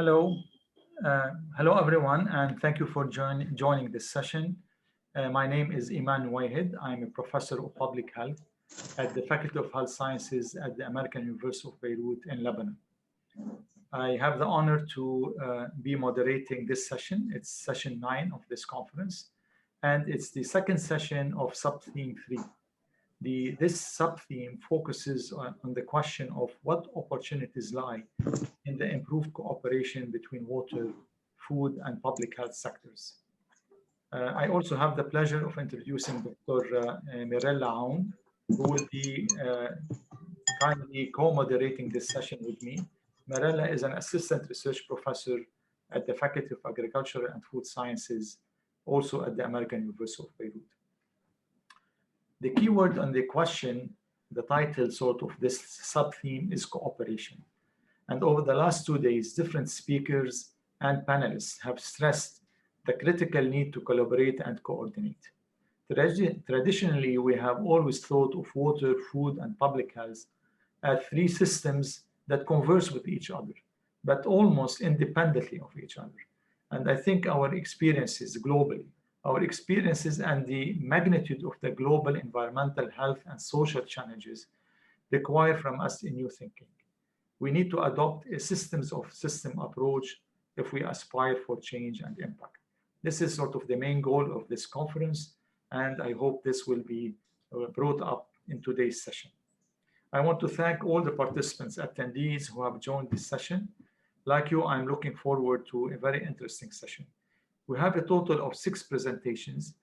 Hello, hello everyone, and thank you for joining this session. My name is Iman Nuwayhid. I'm a professor of public health at the Faculty of Health Sciences at the American University of Beirut in Lebanon. I have the honor to be moderating this session. It's session 9 of this conference, and it's the second session of sub-theme 3. This sub-theme focuses on the question of what opportunities lie in the improved cooperation between water, food, and public health sectors. I also have the pleasure of introducing Dr. Mirella Aoun, who will be kindly co-moderating this session with me. Mirella is an assistant research professor at the Faculty of Agriculture and Food Sciences, also at the American University of Beirut. The keyword on the question, the title sort of this sub-theme is cooperation. And over the last 2 days, different speakers and panelists have stressed the critical need to collaborate and coordinate. Traditionally, we have always thought of water, food, and public health as 3 systems that converse with each other, but almost independently of each other. And I think our experiences globally, our experiences and the magnitude of the global environmental health and social challenges require from us a new thinking. We need to adopt a systems of system approach if we aspire for change and impact. This is sort of the main goal of this conference, and I hope this will be brought up in today's session. I want to thank all the participants, attendees who have joined this session. Like you, I'm looking forward to a very interesting session. We have a total of 6 presentations.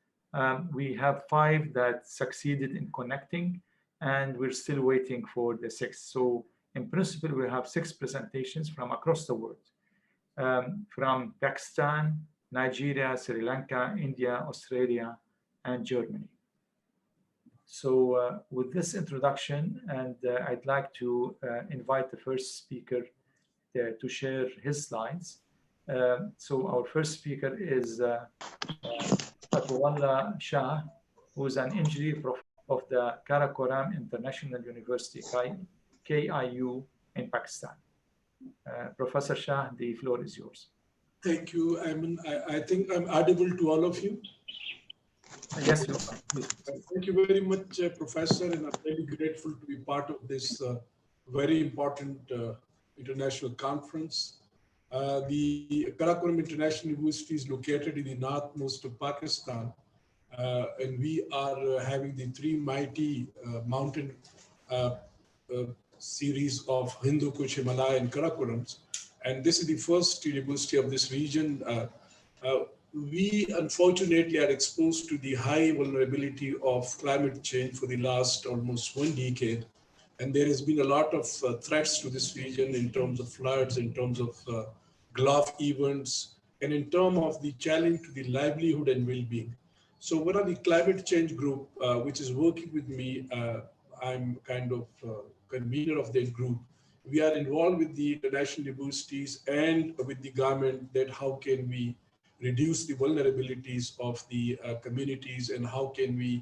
We have 5 that succeeded in connecting, and we're still waiting for the 6th. So in principle, we have 6 presentations from across the world, from Pakistan, Nigeria, Sri Lanka, India, Australia, and Germany. So with this introduction, and I'd like to invite the first speaker to share his slides. So our first speaker is Attaullah Shah, who is an engineer of the Karakoram International University, KIU, in Pakistan. Professor Shah, the floor is yours. Thank you, Iman. I think I'm audible to all of you. Yes, you are. Thank you very much, Professor, and I'm very grateful to be part of this very important international conference. The Karakoram International University is located in the northmost of Pakistan, and we are having the 3 mighty mountain series of Hindu Kush, Himalaya, and Karakorams. And this is the first university of this region. We unfortunately are exposed to the high vulnerability of climate change for the last almost 1 decade. And there has been a lot of threats to this region in terms of floods, in terms of Gulf events, and in terms of the challenge to the livelihood and well-being. So one of the climate change group, which is working with me, I'm kind of convener of that group. We are involved with the international universities and with the government that how can we reduce the vulnerabilities of the communities, and how can we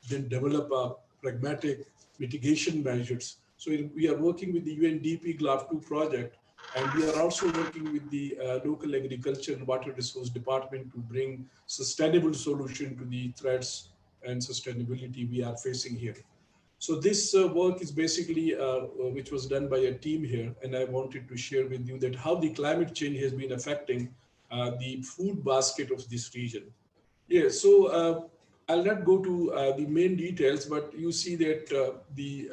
then develop a pragmatic mitigation measures. So we are working with the UNDP GLAF2 project, and we are also working with the local agriculture and water resource department to bring sustainable solution to the threats and sustainability we are facing here. So this work is basically, which was done by a team here, and I wanted to share with you that how the climate change has been affecting the food basket of this region. Yeah, so I'll not go to the main details, but you see that the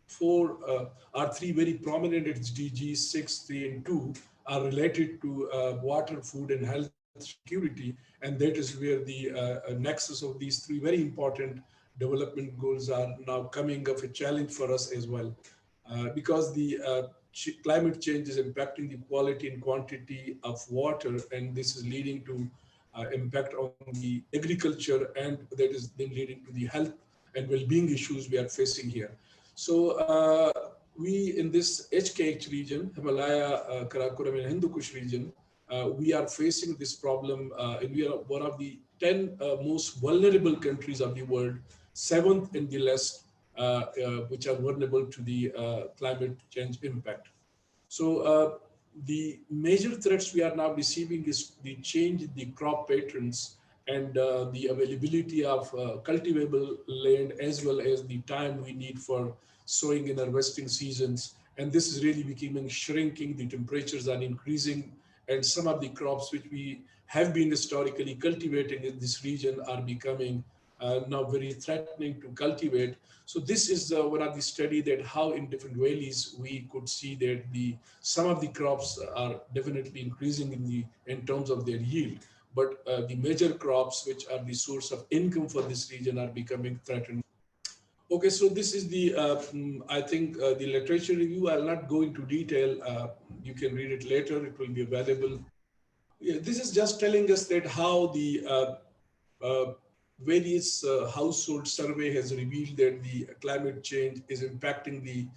4 are 3 very prominent SDGs, 6, 3, and 2 are related to water, food, and health security, and that is where the nexus of these 3 very important development goals are now coming of a challenge for us as well, because the climate change is impacting the quality and quantity of water, and this is leading to impact on the agriculture, and that is then leading to the health and well-being issues we are facing here. So we in this HKH region, Himalaya, Karakoram, and Hindu Kush region, we are facing this problem, and we are one of the 10 most vulnerable countries of the world, 7th in the list, which are vulnerable to the climate change impact. So the major threats we are now receiving is the change in the crop patterns and the availability of cultivable land, as well as the time we need for sowing and harvesting seasons. And this is really becoming shrinking. The temperatures are increasing, and some of the crops which we have been historically cultivating in this region are becoming now very threatening to cultivate. So this is one of the study that how in different valleys we could see that some of the crops are definitely increasing in terms of their yield, but the major crops which are the source of income for this region are becoming threatened. Okay, so this is I think the literature review. I'll not go into detail. You can read it later. It will be available. Yeah, this is just telling us that how the various household survey has revealed that the climate change is impacting the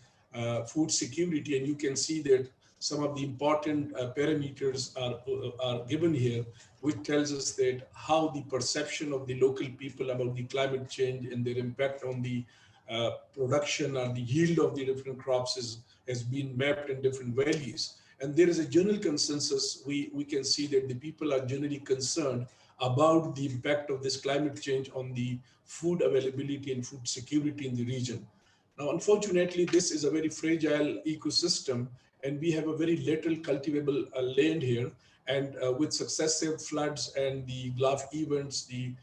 food security, and you can see that some of the important parameters are given here, which tells us that how the perception of the local people about the climate change and their impact on the production or the yield of the different crops has been mapped in different valleys. And there is a general consensus. We can see that the people are generally concerned about the impact of this climate change on the food availability and food security in the region. Now, unfortunately, this is a very fragile ecosystem, and we have a very little cultivable land here. And with successive floods and the Gulf events, the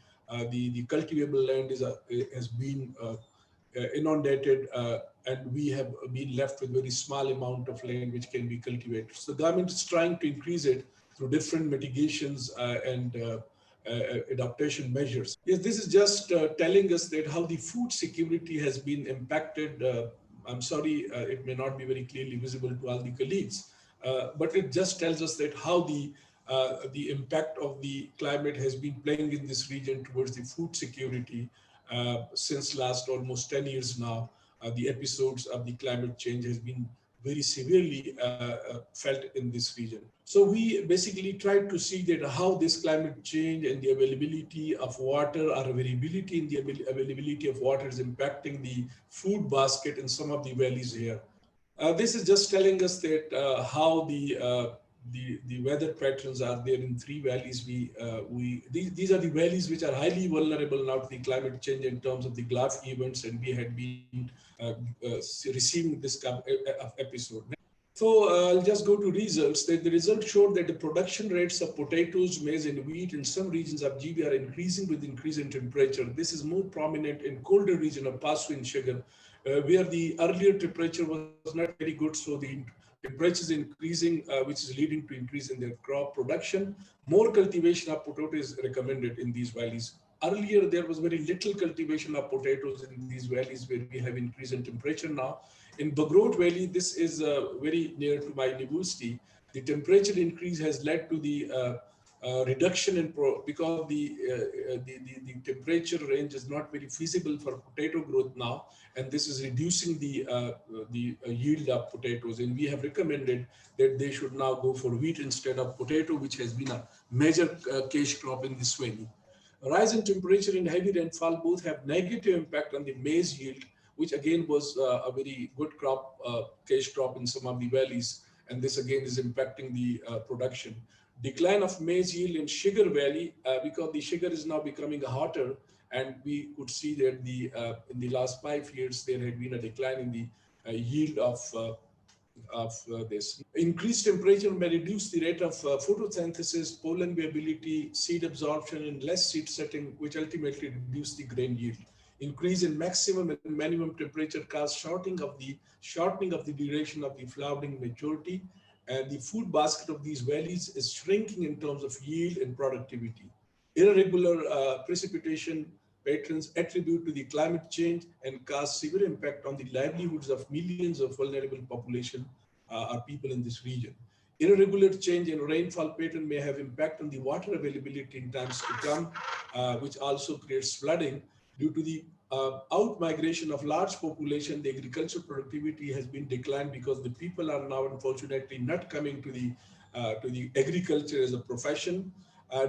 cultivable land has been inundated, and we have been left with very small amount of land which can be cultivated. So the government is trying to increase it through different mitigations and adaptation measures. Yes, this is just telling us that how the food security has been impacted. I'm sorry, it may not be very clearly visible to all the colleagues, but it just tells us that how the impact of the climate has been playing in this region towards the food security since last almost 10 years now. The episodes of the climate change has been very severely felt in this region. So we basically tried to see that how this climate change and the availability of water or variability in the availability of water is impacting the food basket in some of the valleys here. This is just telling us that how the weather patterns are there in three valleys. These are the valleys which are highly vulnerable now to the climate change in terms of the Gulf events, and we had been receiving this episode. So I'll just go to results. The results showed that the production rates of potatoes, maize, and wheat in some regions of GB are increasing with increase in temperature. This is more prominent in colder region of Pasu and Sugar, where the earlier temperature was not very good, so the temperature is increasing, which is leading to increase in their crop production. More cultivation of potato is recommended in these valleys. Earlier, there was very little cultivation of potatoes in these valleys where we have increase in temperature now. In Beirut Valley, this is very near to my university. The temperature increase has led to the reduction in because the temperature range is not very feasible for potato growth now, and this is reducing the yield of potatoes. And we have recommended that they should now go for wheat instead of potato, which has been a major cash crop in this valley. A rise in temperature and heavy rainfall both have negative impact on the maize yield, which again was a very good crop, cash crop in some of the valleys, and this again is impacting the production. Decline of maize yield in Sugar Valley because the sugar is now becoming hotter, and we could see that in the last 5 years there had been a decline in the yield of this. Increased temperature may reduce the rate of photosynthesis, pollen viability, seed absorption, and less seed setting, which ultimately reduce the grain yield. Increase in maximum and minimum temperature cause shortening of the duration of the flowering maturity, and the food basket of these valleys is shrinking in terms of yield and productivity. Irregular precipitation patterns attribute to the climate change and cause severe impact on the livelihoods of millions of vulnerable population or people in this region. Irregular change in rainfall pattern may have impact on the water availability in times to come, which also creates flooding. Due to the out-migration of large population, the agricultural productivity has been declined because the people are now unfortunately not coming to the agriculture as a profession.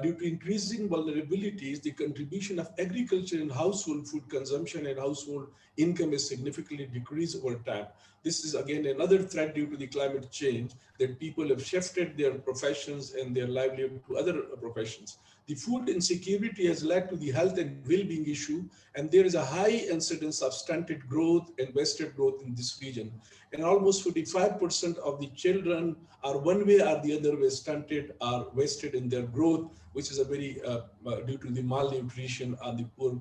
Due to increasing vulnerabilities, the contribution of agriculture in household food consumption and household income is significantly decreased over time. This is again another threat due to the climate change, that people have shifted their professions and their livelihood to other professions. The food insecurity has led to the health and well-being issue, and there is a high incidence of stunted growth and wasted growth in this region. And almost 45% of the children are one way or the other way stunted or wasted in their growth, which is a very due to the malnutrition and the poor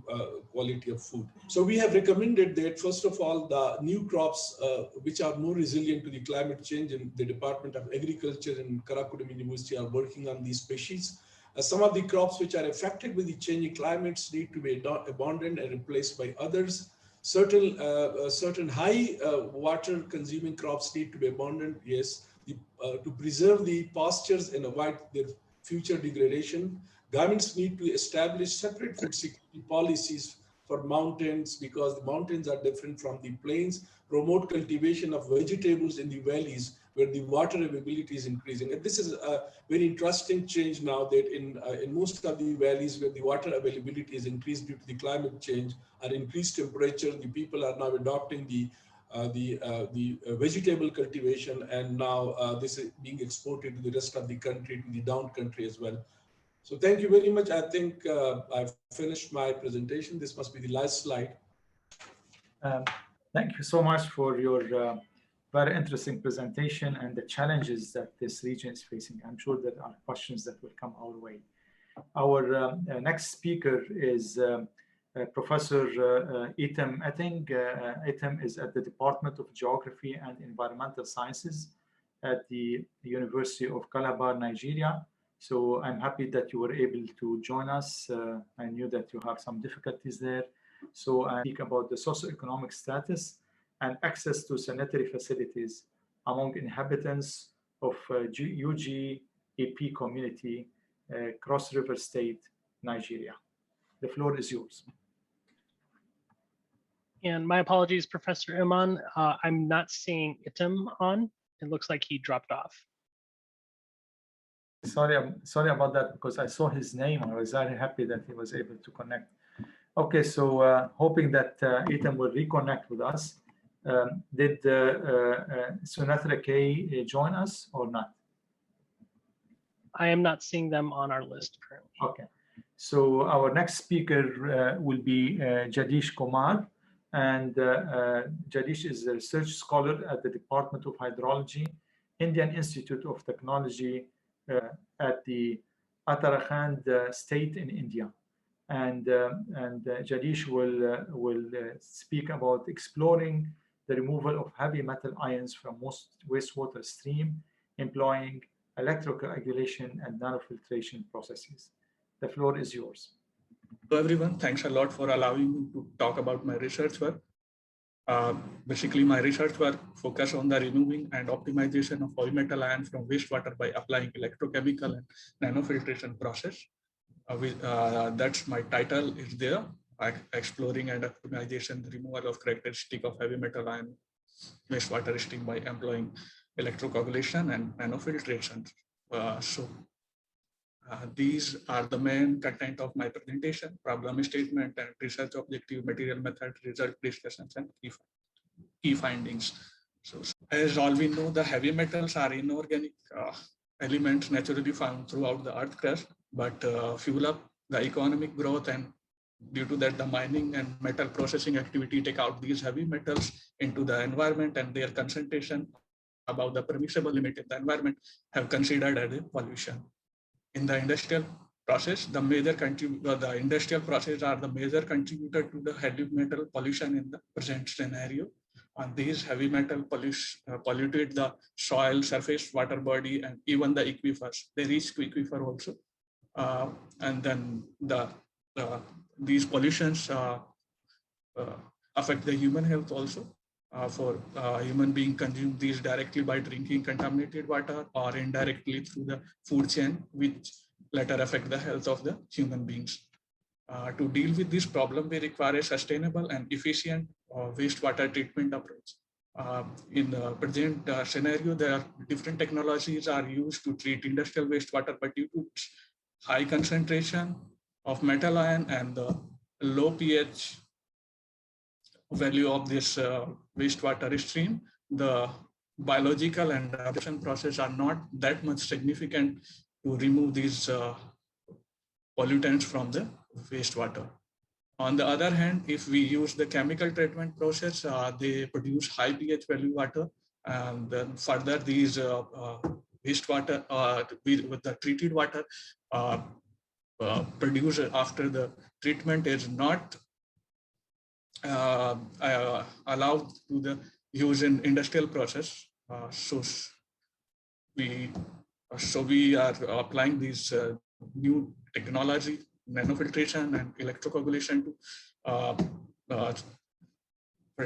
quality of food. So we have recommended that, first of all, the new crops which are more resilient to the climate change, and the Department of Agriculture and Karakoram University are working on these species. Some of the crops which are affected with the changing climates need to be abandoned and replaced by others. Certain high water consuming crops need to be abandoned, yes, to preserve the pastures and avoid their future degradation. Governments need to establish separate food security policies for mountains, because the mountains are different from the plains, promote cultivation of vegetables in the valleys where the water availability is increasing. And this is a very interesting change now, that in most of the valleys where the water availability is increased due to the climate change or increased temperature, the people are now adopting the vegetable cultivation, and now this is being exported to the rest of the country, to the down country as well. So thank you very much. I think I've finished my presentation. This must be the last slide. Thank you so much for your very interesting presentation and the challenges that this region is facing. I'm sure there are questions that will come our way. Our next speaker is Professor Etim. I think Etim is at the Department of Geography and Environmental Sciences at the University of Calabar, Nigeria. So I'm happy that you were able to join us. I knew that you have some difficulties there. So I speak about the socioeconomic status and access to sanitary facilities among inhabitants of UGEP community, Cross River State, Nigeria. The floor is yours. And my apologies, Professor Iman. I'm not seeing Etim on. It looks like he dropped off. Sorry about that, because I saw his name. I was very happy that he was able to connect. Okay, so hoping that Etim will reconnect with us. Did Gunatilake join us or not? I am not seeing them on our list currently. Okay, so our next speaker will be Jagdeesh Kumar. And Jagdeesh is a research scholar at the Department of Hydrology, Indian Institute of Technology at the Uttarakhand state in India. And Jagdeesh will speak about exploring the removal of heavy metal ions from most wastewater stream, employing electrocoagulation and nanofiltration processes. The floor is yours. Hello everyone, thanks a lot for allowing me to talk about my research work. Basically, my research work focused on the removing and optimization of heavy metal ion from wastewater by applying electrochemical and nanofiltration process. That's my title is there, exploring and optimization the removal of characteristic of heavy metal ion wastewater stream by employing electrocoagulation and nanofiltration. These are the main content of my presentation: problem statement and research objective, material method, result discussions, and key findings. So as all we know, the heavy metals are inorganic elements naturally found throughout the earth crust, but fuel up the economic growth, and due to that the mining and metal processing activity take out these heavy metals into the environment, and their concentration above the permissible limit in the environment have considered as a pollution. In the industrial process, the industrial process are the major contributor to the heavy metal pollution in the present scenario. And these heavy metal polluted the soil, surface, water body, and even the aquifers. They reach to aquifer also. And then these pollutions affect the human health also. For human being consume these directly by drinking contaminated water or indirectly through the food chain, which later affect the health of the human beings. To deal with this problem, we require a sustainable and efficient wastewater treatment approach. In the present scenario, there are different technologies are used to treat industrial wastewater, but due to high concentration of metal ion and the low pH value of this wastewater stream, the biological and absorption process are not that much significant to remove these pollutants from the wastewater. On the other hand, if we use the chemical treatment process, they produce high pH value water, and then further these wastewater with the treated water produced after the treatment is not allowed to the use in industrial process. So we are applying these new technology, nanofiltration and electrocoagulation to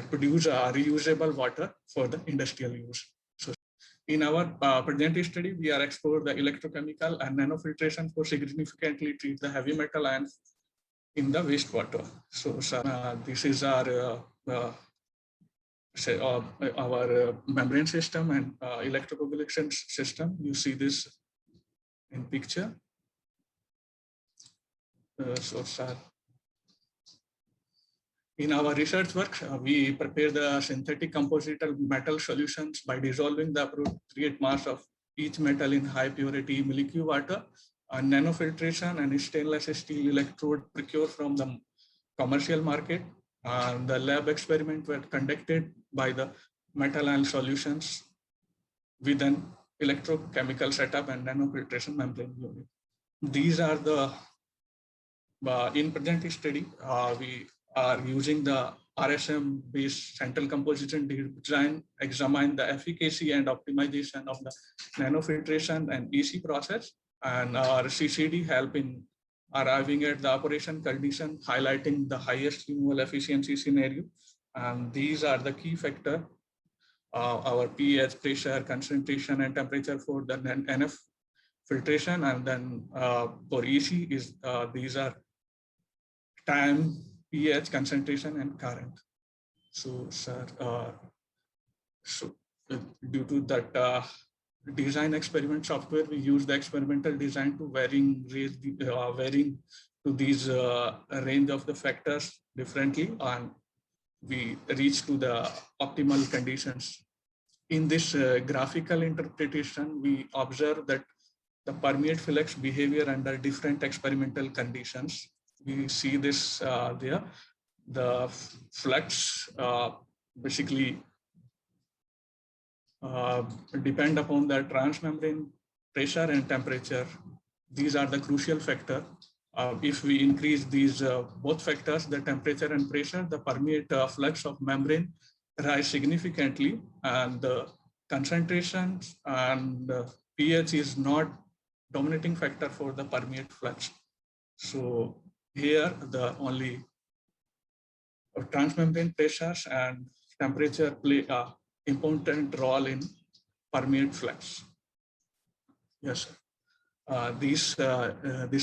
produce reusable water for the industrial use. So in our present study, we are exploring the electrochemical and nanofiltration for significantly treat the heavy metal ions in the wastewater. So this is our membrane system and electrocoagulation system. You see this in picture. In our research work, we prepare the synthetic composite metal solutions by dissolving the appropriate mass of each metal in high purity molecular water. And nanofiltration and stainless steel electrode procured from the commercial market. And the lab experiments were conducted by the metal ion solutions with an electrochemical setup and nanofiltration membrane unit. These are the in present study, we are using the RSM-based central composition design, examine the efficacy and optimization of the nanofiltration and EC process, and our CCD help in arriving at the operation condition, highlighting the highest removal efficiency scenario. And these are the key factors: our pH, pressure, concentration, and temperature for the NF filtration, and then for EC is these are time, pH, concentration, and current. So, sir, due to that design experiment software, we use the experimental design to varying to these range of the factors differently, and we reach to the optimal conditions. In this graphical interpretation, we observe that the permeate flux behavior under different experimental conditions. We see this there. The flux basically depend upon the transmembrane pressure and temperature. These are the crucial factor. If we increase these both factors, the temperature and pressure, the permeate flux of membrane rise significantly, and the concentration and pH is not dominating factor for the permeate flux. So here the only transmembrane pressures and temperature play an important role in permeate flux. Yes, this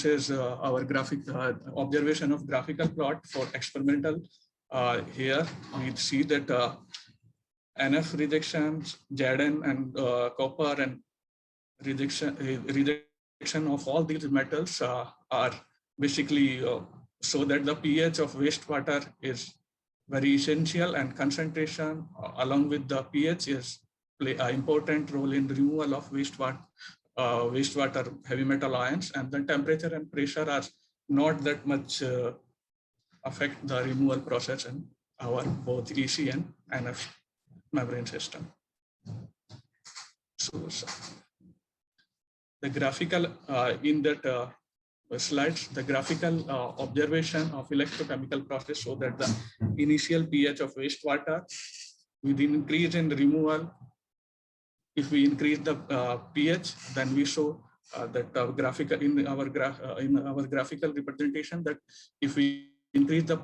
is our graphic observation of graphical plot for experimental. Here we see that NF rejections, Zn and copper and rejection of all these metals are basically so that the pH of wastewater is very essential, and concentration along with the pH is play an important role in removal of wastewater heavy metal ions, and the temperature and pressure are not that much affect the removal process in our both EC and NF membrane system. So the graphical in that slides, the graphical observation of electrochemical process show that the initial pH of wastewater with increase in removal. If we increase the pH, then we show that graphical in our graphical representation that if we increase the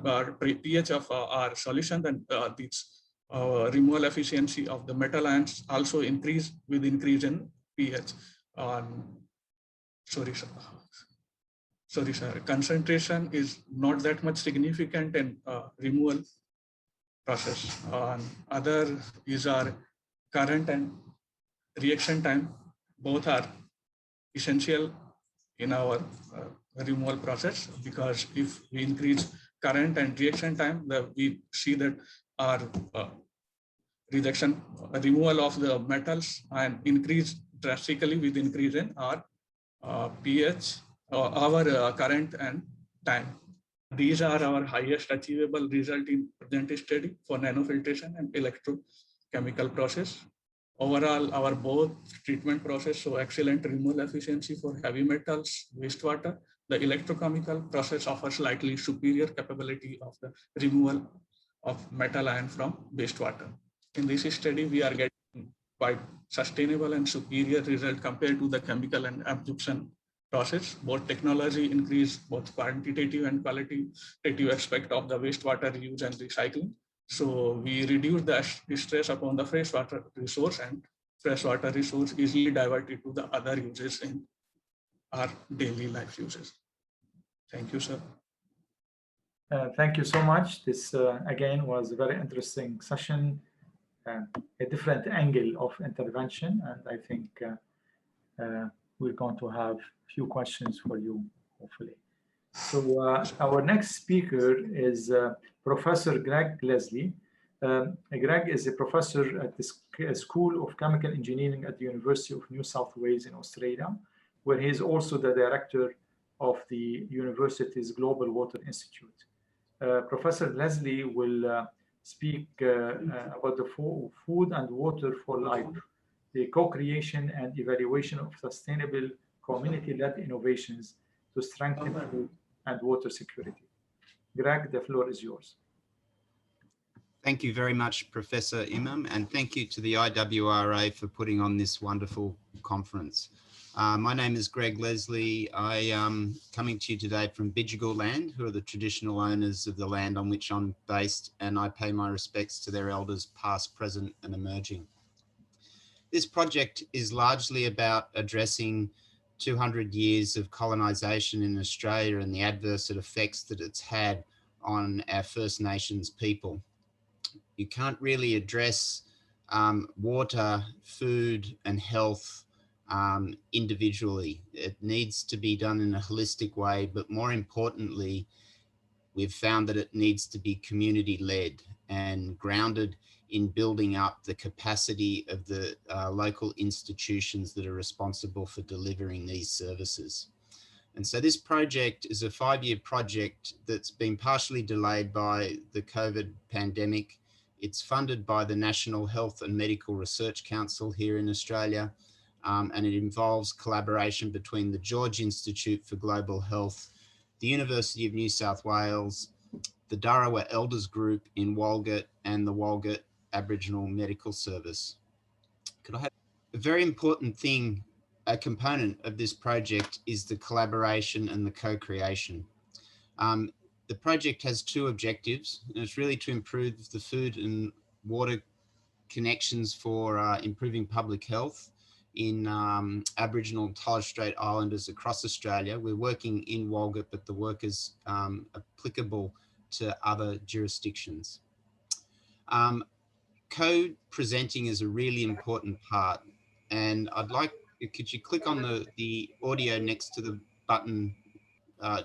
pH of our solution, then this removal efficiency of the metal ions also increase with increase in pH. Sorry, sir. Concentration is not that much significant in removal process. Other is our current and reaction time. Both are essential in our removal process, because if we increase current and reaction time, we see that our removal of the metals and increase drastically with increase in our pH, our current and time. These are our highest achievable result in present study for nanofiltration and electrochemical process. Overall, our both treatment process show excellent removal efficiency for heavy metals, wastewater. The electrochemical process offers slightly superior capability of the removal of metal ion from wastewater. In this study, we are getting quite sustainable and superior result compared to the chemical and absorption process. Both technology increase both quantitative and qualitative aspect of the wastewater use and recycling. So we reduce the stress upon the freshwater resource, and freshwater resource easily diverted to the other uses in our daily life uses. Thank you, sir. Thank you so much. This again was a very interesting session, a different angle of intervention, and I think we're going to have a few questions for you, hopefully. So our next speaker is Professor Greg Leslie. Greg is a professor at the School of Chemical Engineering at the University of New South Wales in Australia, where he is also the director of the university's Global Water Institute. Professor Leslie will speak about the food and water for life, the co-creation and evaluation of sustainable community-led innovations to strengthen food and water security. Greg, the floor is yours. Thank you very much, Professor Iman, and thank you to the IWRA for putting on this wonderful conference. My name is Greg Leslie. I am coming to you today from Bidjigal land, who are the traditional owners of the land on which I'm based, and I pay my respects to their elders past, present and emerging. This project is largely about addressing 200 years of colonisation in Australia and the adverse effects that it's had on our First Nations people. You can't really address water, food and health individually. It needs to be done in a holistic way, but more importantly, we've found that it needs to be community-led and grounded in building up the capacity of the local institutions that are responsible for delivering these services. And so this project is a 5-year project that's been partially delayed by the COVID pandemic. It's funded by the National Health and Medical Research Council here in Australia, and it involves collaboration between the George Institute for Global Health, the University of New South Wales, the Dharawal Elders Group in Walgett, and the Walgett Aboriginal Medical Service. Could I have a very important thing, a component of this project is the collaboration and the co-creation. The project has 2 objectives, and it's really to improve the food and water connections for improving public health in Aboriginal and Torres Strait Islanders across Australia. We're working in Walgett, but the work is applicable to other jurisdictions. Co-presenting is a really important part, and I'd like, could you click on the audio next to the button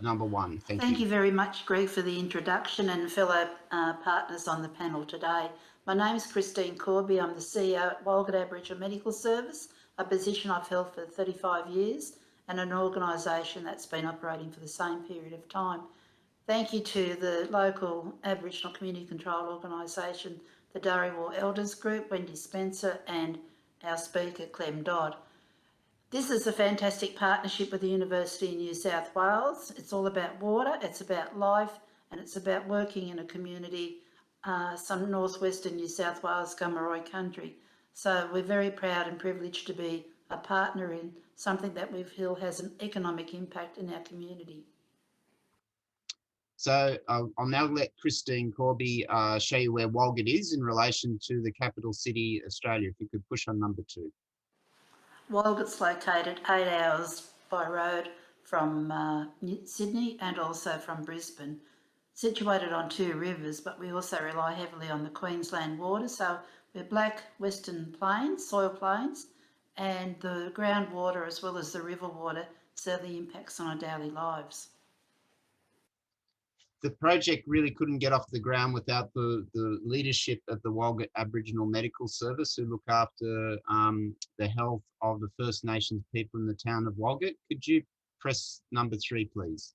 number 1? Thank you very much, Greg, for the introduction and fellow partners on the panel today. My name is Christine Corby. I'm the CEO at Walgett Aboriginal Medical Service, a position I've held for 35 years and an organisation that's been operating for the same period of time. Thank you to the local Aboriginal Community Control Organisation, the Dharawal Elders Group, Wendy Spencer, and our speaker, Clem Dodd. This is a fantastic partnership with the University of New South Wales. It's all about water, it's about life, and it's about working in a community, some northwestern New South Wales, Gumaroi country. So we're very proud and privileged to be a partner in something that we feel has an economic impact in our community. So I'll now let Christine Corby show you where Walgett is in relation to the capital city, Australia. If you could push on number 2. Walgett's located 8 hours by road from Sydney and also from Brisbane. Situated on 2 rivers, but we also rely heavily on the Queensland water. So we're black Western Plains, soil plains, and the groundwater as well as the river water so the impacts on our daily lives. The project really couldn't get off the ground without the leadership of the Walgett Aboriginal Medical Service, who look after the health of the First Nations people in the town of Walgett. Could you press number 3, please?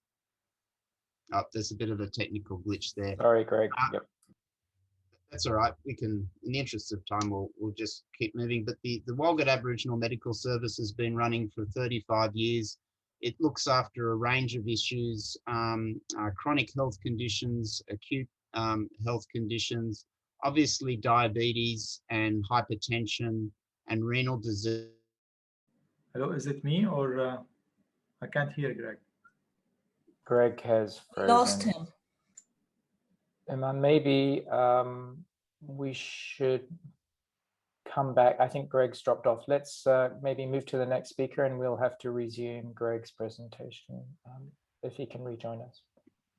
Oh, there's a bit of a technical glitch there. Sorry, Greg. Yep. That's all right. We can, in the interest of time, we'll just keep moving. But the Walgett Aboriginal Medical Service has been running for 35 years. It looks after a range of issues, chronic health conditions, acute health conditions, obviously diabetes and hypertension and renal disease. Hello, is it me or I can't hear Greg? Greg has frozen. Lost him. Iman, maybe we should come back. I think Greg's dropped off. Let's maybe move to the next speaker and we'll have to resume Greg's presentation if he can rejoin us.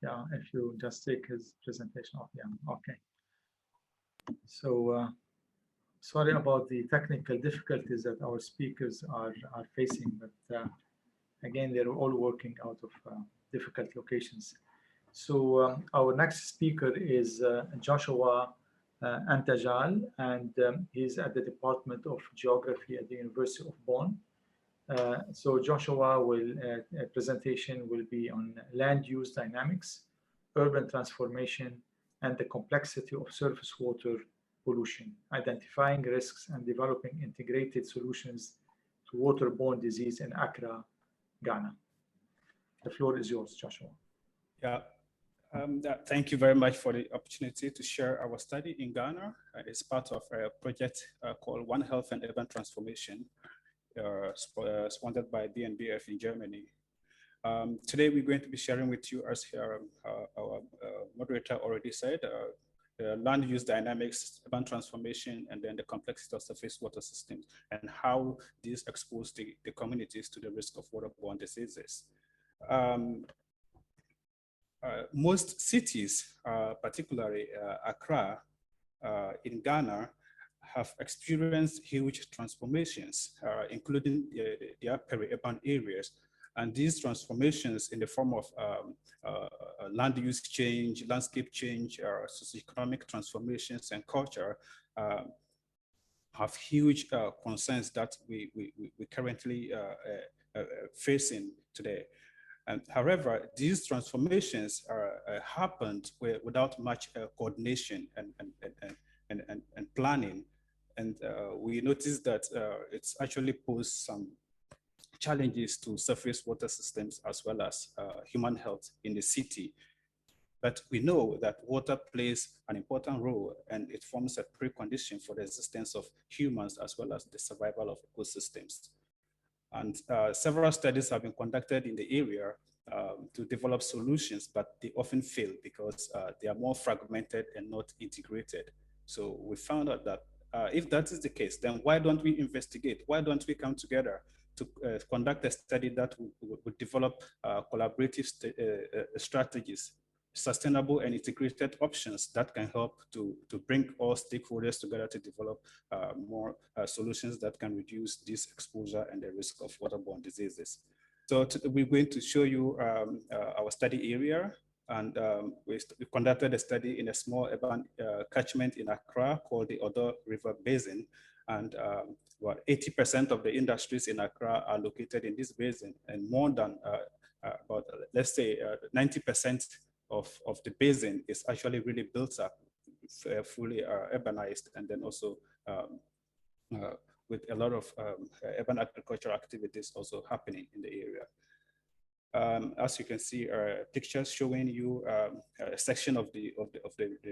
Yeah, if you just take his presentation off. Yeah, okay. So sorry about the technical difficulties that our speakers are facing, but again, they're all working out of difficult locations. So our next speaker is Joshua Antagal, and he's at the Department of Geography at the University of Bonn. So Joshua will, presentation will be on land use dynamics, urban transformation, and the complexity of surface water pollution, identifying risks and developing integrated solutions to waterborne disease in Accra, Ghana. The floor is yours, Joshua. Yeah. Thank you very much for the opportunity to share our study in Ghana. It's part of a project called One Health and Urban Transformation, sponsored by BNBF in Germany. Today, we're going to be sharing with you, as our moderator already said, land use dynamics, urban transformation, and then the complexity of surface water systems, and how these expose the communities to the risk of waterborne diseases. Most cities, particularly Accra in Ghana, have experienced huge transformations, including their peri-urban areas. And these transformations in the form of land use change, landscape change, socioeconomic transformations, and culture have huge concerns that we currently facing today. And however, these transformations happened without much coordination and planning. And we noticed that it's actually posed some challenges to surface water systems as well as human health in the city. But we know that water plays an important role, and it forms a precondition for the existence of humans as well as the survival of ecosystems. And several studies have been conducted in the area to develop solutions, but they often fail because they are more fragmented and not integrated. So we found out that if that is the case, then why don't we investigate? Why don't we come together to conduct a study that would develop collaborative strategies, sustainable and integrated options that can help to bring all stakeholders together to develop more solutions that can reduce this exposure and the risk of waterborne diseases. So we're going to show you our study area, and we conducted a study in a small urban catchment in Accra called the Odo River Basin, and 80% of the industries in Accra are located in this basin, and more than about, let's say, 90% of the basin is actually really built up, fully urbanized, and then also with a lot of urban agricultural activities also happening in the area. As you can see, pictures showing you a section of the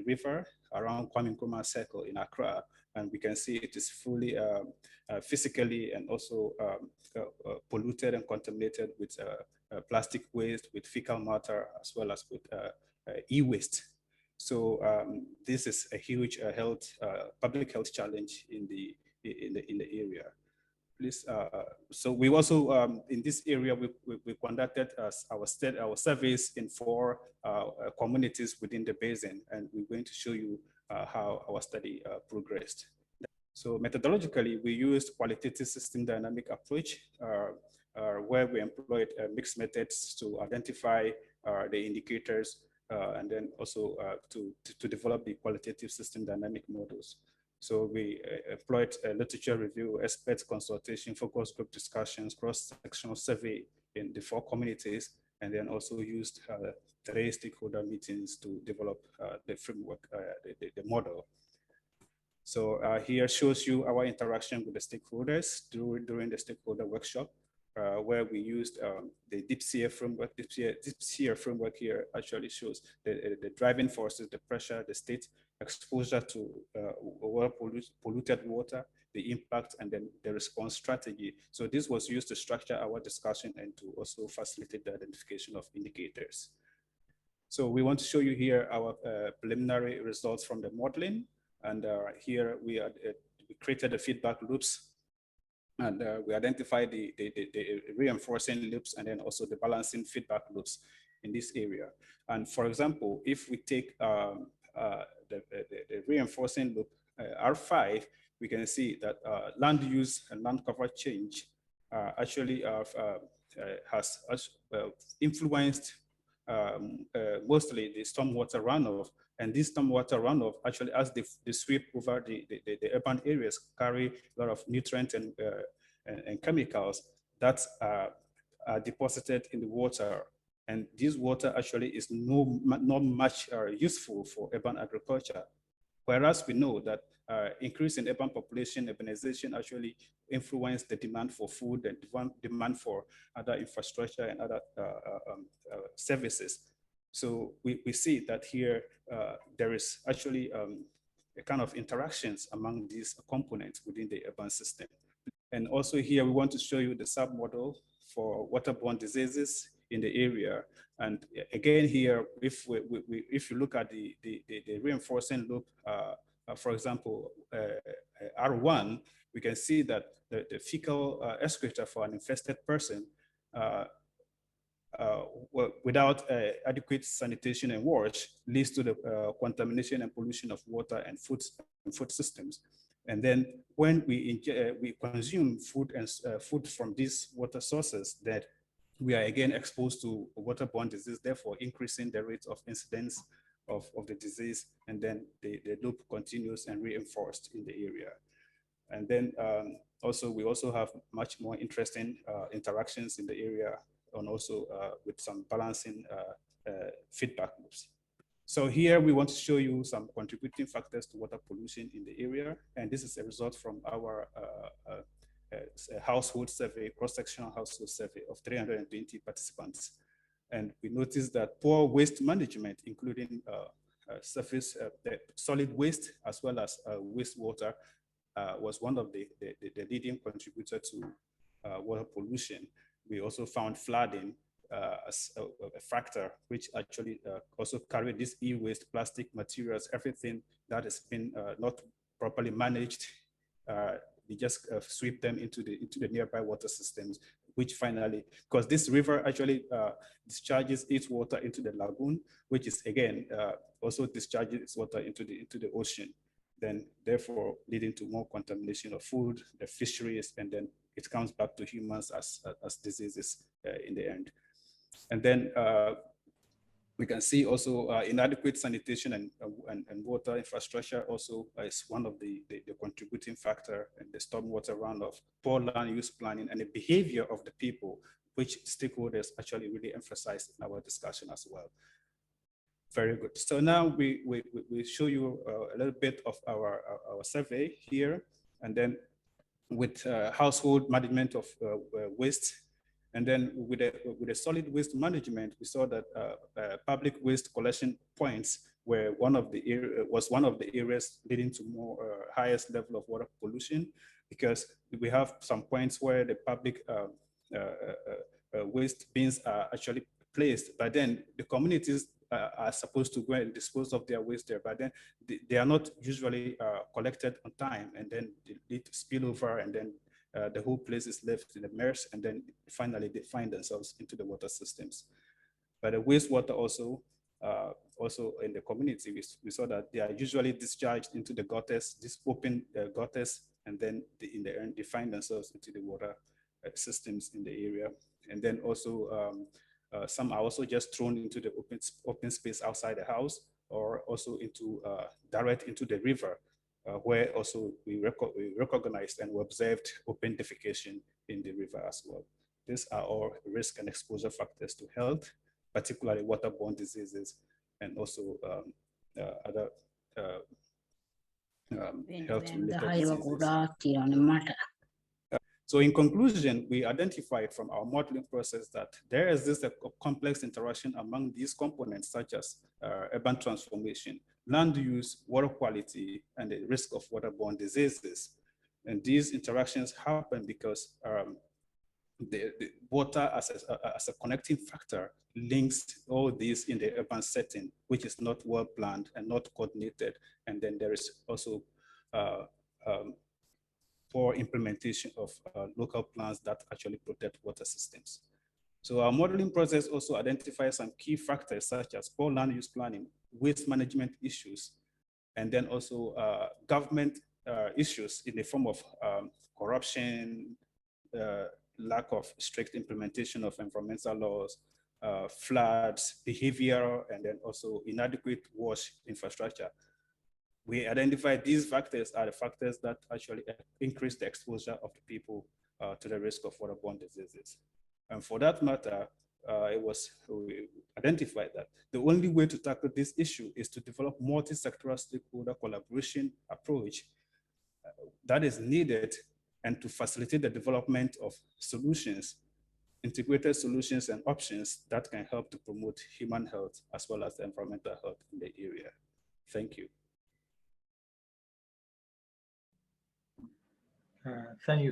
river around Kwame Nkrumah Circle in Accra, and we can see it is fully physically and also polluted and contaminated with plastic waste, with fecal matter, as well as with e-waste. So this is a huge public health challenge in the area. Please, so we also in this area we conducted our surveys in 4 communities within the basin, and we're going to show you how our study progressed. So methodologically, we used qualitative system dynamic approach where we employed mixed methods to identify the indicators and then also to develop the qualitative system dynamic models. So we employed literature review, expert consultation, focus group discussions, cross-sectional survey in the 4 communities, and then also used 3 stakeholder meetings to develop the framework, the model. So here shows you our interaction with the stakeholders during the stakeholder workshop, where we used the DeepSeer framework. DeepSeer framework here actually shows the driving forces, the pressure, the state exposure to polluted water, the impact, and then the response strategy. So this was used to structure our discussion and to also facilitate the identification of indicators. So we want to show you here our preliminary results from the modeling. And here we created the feedback loops, and we identified the reinforcing loops and then also the balancing feedback loops in this area. And for example, if we take the reinforcing loop R5, we can see that land use and land cover change actually has influenced mostly the stormwater runoff. And this stormwater runoff actually, as they sweep over the urban areas, carry a lot of nutrients and chemicals that are deposited in the water. And this water actually is not much useful for urban agriculture. Whereas we know that increase in urban population, urbanization actually influence the demand for food and demand for other infrastructure and other services. So we see that here there is actually a kind of interactions among these components within the urban system. And also here we want to show you the submodel for waterborne diseases in the area. And again here, if you look at the reinforcing loop, for example, R1, we can see that the fecal excreta for an infested person without adequate sanitation and wash leads to the contamination and pollution of water and food systems. And then when we consume food and food from these water sources, that we are again exposed to waterborne disease, therefore increasing the rate of incidence of the disease, and then the loop continues and reinforced in the area. And then also we also have much more interesting interactions in the area, and also with some balancing feedback loops. So here we want to show you some contributing factors to water pollution in the area. And this is a result from our household survey, cross-sectional household survey of 320 participants. And we noticed that poor waste management, including surface solid waste as well as wastewater, was one of the leading contributor to water pollution. We also found flooding as a factor, which actually also carried this e-waste, plastic materials, everything that has been not properly managed. They just sweep them into the nearby water systems, which finally, because this river actually discharges its water into the lagoon, which is again also discharges its water into the ocean, then therefore leading to more contamination of food, the fisheries, and then it comes back to humans as diseases in the end. And then we can see also inadequate sanitation and water infrastructure also is one of the contributing factor, and the stormwater runoff, poor land use planning, and the behavior of the people, which stakeholders actually really emphasize in our discussion as well. Very good. So now we show you a little bit of our survey here, and then with household management of waste. And then with a solid waste management, we saw that public waste collection points were one of the areas leading to more highest level of water pollution, because we have some points where the public waste bins are actually placed, but then the communities are supposed to go and dispose of their waste there, but then they are not usually collected on time, and then they lead to spillover, and then the whole place is left in a mess, and then finally they find themselves into the water systems. But the wastewater also in the community, we saw that they are usually discharged into the gutters, these open gutters, and then in the end they find themselves into the water systems in the area. And then also some are also just thrown into the open space outside the house, or also into direct into the river, where also we recognized and we observed open defecation in the river as well. These are all risk and exposure factors to health, particularly waterborne diseases, and also other health-related diseases. So in conclusion, we identified from our modeling process that there is this complex interaction among these components, such as urban transformation, land use, water quality, and the risk of waterborne diseases. And these interactions happen because the water as a connecting factor links all these in the urban setting, which is not well planned and not coordinated. And then there is also poor implementation of local plans that actually protect water systems. So our modeling process also identifies some key factors such as poor land use planning, waste management issues, and then also government issues in the form of corruption, lack of strict implementation of environmental laws, floods, behavior, and then also inadequate wash infrastructure. We identified these factors are the factors that actually increase the exposure of the people to the risk of waterborne diseases. And for that matter, we identified that the only way to tackle this issue is to develop multi-sectoral stakeholder collaboration approach that is needed, and to facilitate the development of solutions, integrated solutions and options that can help to promote human health as well as environmental health in the area. Thank you. Thank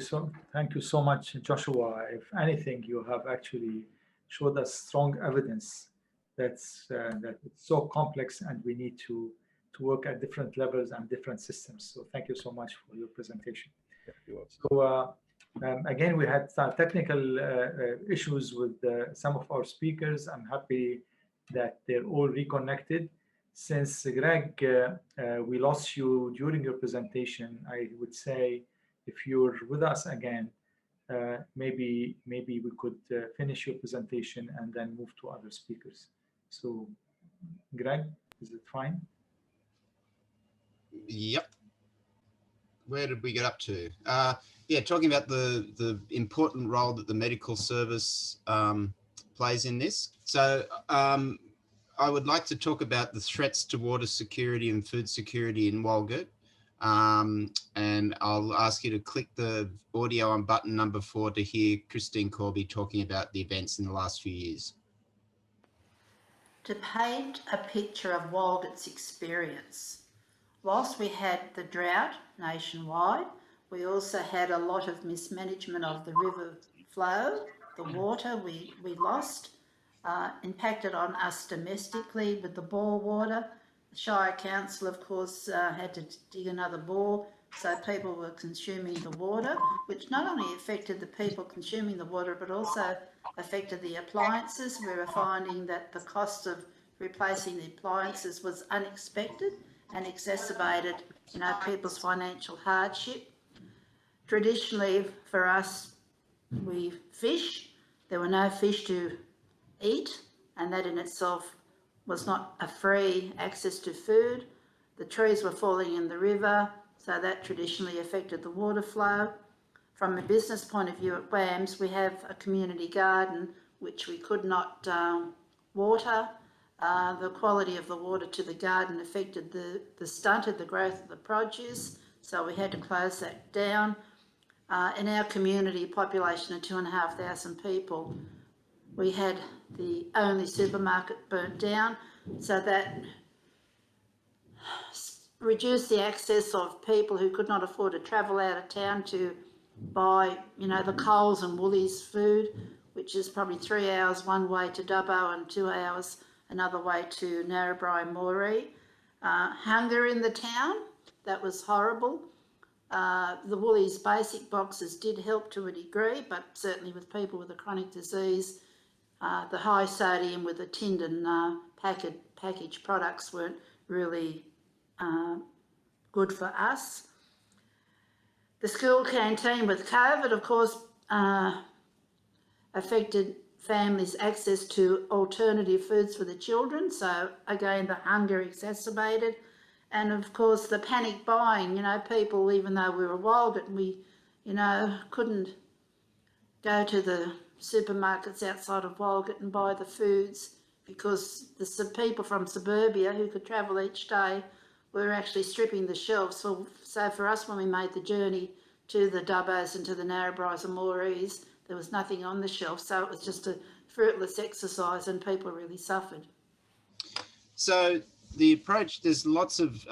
you so much, Joshua. If anything, you have actually showed us strong evidence that it's so complex, and we need to work at different levels and different systems. So thank you so much for your presentation. So again, we had some technical issues with some of our speakers. I'm happy that they're all reconnected. Since Greg, we lost you during your presentation, I would say, if you're with us again, maybe we could finish your presentation and then move to other speakers. So, Greg, is it fine? Yep. Where did we get up to? Yeah, talking about the important role that the medical service plays in this. So I would like to talk about the threats to water security and food security in Walgett. And I'll ask you to click the audio on button number 4 to hear Christine Corby talking about the events in the last few years. To paint a picture of Walgett's experience, whilst we had the drought nationwide, we also had a lot of mismanagement of the river flow. The water we lost impacted on us domestically with the bore water. The Shire Council, of course, had to dig another bore, so people were consuming the water, which not only affected the people consuming the water, but also affected the appliances. We were finding that the cost of replacing the appliances was unexpected and exacerbated, people's financial hardship. Traditionally, for us, we fish. There were no fish to eat, and that in itself was not a free access to food. The trees were falling in the river, so that traditionally affected the water flow. From a business point of view at WAMS, we have a community garden which we could not water. The quality of the water to the garden affected stunted the growth of the produce, so we had to close that down. In our community, population of 2,500 people, we had the only supermarket burnt down, so that reduced the access of people who could not afford to travel out of town to buy, the Coles and Woolies food, which is probably 3 hours one way to Dubbo and 2 hours another way to Narrabri and Moree. Hunger in the town, that was horrible. The Woolies basic boxes did help to a degree, but certainly with people with a chronic disease, the high sodium with the tinned and packaged products weren't really good for us. The school canteen with COVID, of course, affected families' access to alternative foods for the children. So again, the hunger exacerbated. And of course, the panic buying, people, even though we were Walgett, we, couldn't go to the supermarkets outside of Walgett and buy the foods because the people from suburbia who could travel each day were actually stripping the shelves. So for us, when we made the journey to the Dubbos and to the Narrabris and Morees, there was nothing on the shelf. So it was just a fruitless exercise and people really suffered. So the approach, there's lots of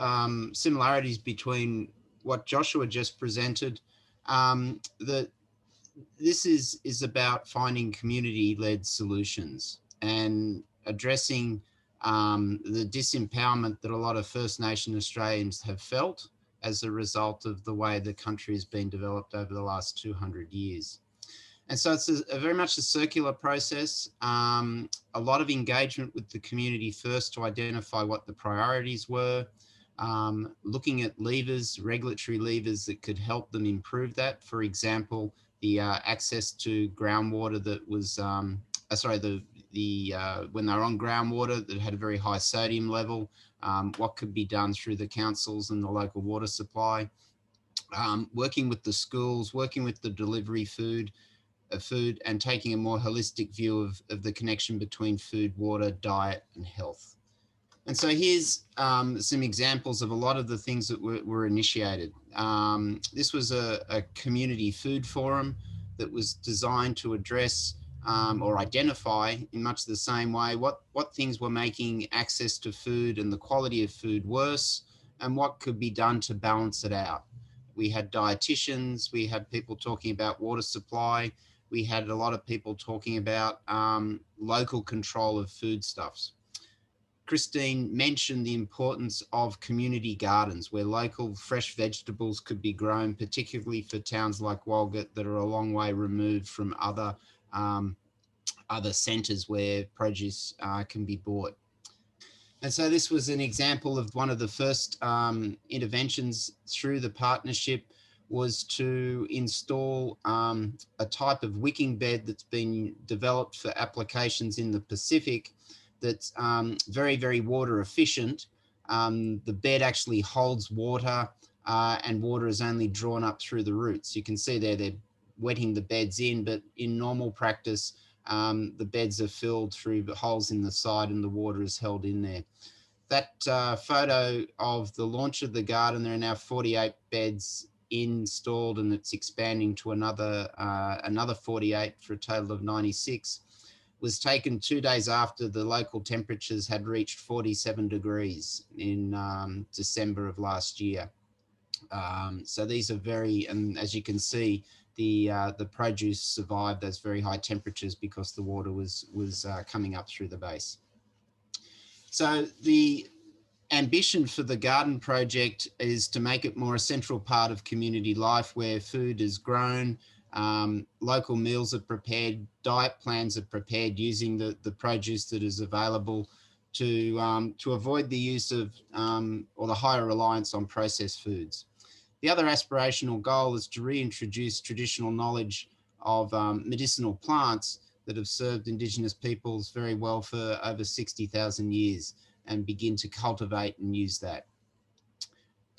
similarities between what Joshua just presented. This is about finding community-led solutions and addressing the disempowerment that a lot of First Nation Australians have felt as a result of the way the country has been developed over the last 200 years. And so it's a very much a circular process, a lot of engagement with the community first to identify what the priorities were, looking at levers, regulatory levers that could help them improve that. For example, the access to groundwater that was, when they were on groundwater that had a very high sodium level, what could be done through the councils and the local water supply, working with the schools, working with the delivery food and taking a more holistic view of the connection between food, water, diet and health. And so here's some examples of a lot of the things that were initiated. This was a community food forum that was designed to address or identify in much the same way what things were making access to food and the quality of food worse and what could be done to balance it out. We had dietitians, we had people talking about water supply, we had a lot of people talking about local control of foodstuffs. Christine mentioned the importance of community gardens where local fresh vegetables could be grown, particularly for towns like Walgett that are a long way removed from other centres where produce can be bought. And so this was an example of one of the first interventions through the partnership was to install a type of wicking bed that's been developed for applications in the Pacific that's very, very water efficient. The bed actually holds water and water is only drawn up through the roots. You can see there they're wetting the beds in, but in normal practice, the beds are filled through the holes in the side and the water is held in there. That photo of the launch of the garden, there are now 48 beds installed and it's expanding to another 48 for a total of 96, was taken 2 days after the local temperatures had reached 47 degrees in December of last year. So these are very, and as you can see, the produce survived those very high temperatures because the water was coming up through the base. So the ambition for the garden project is to make it more a central part of community life where food is grown, local meals are prepared, diet plans are prepared using the produce that is available to avoid the use of or the higher reliance on processed foods. The other aspirational goal is to reintroduce traditional knowledge of medicinal plants that have served Indigenous peoples very well for over 60,000 years and begin to cultivate and use that.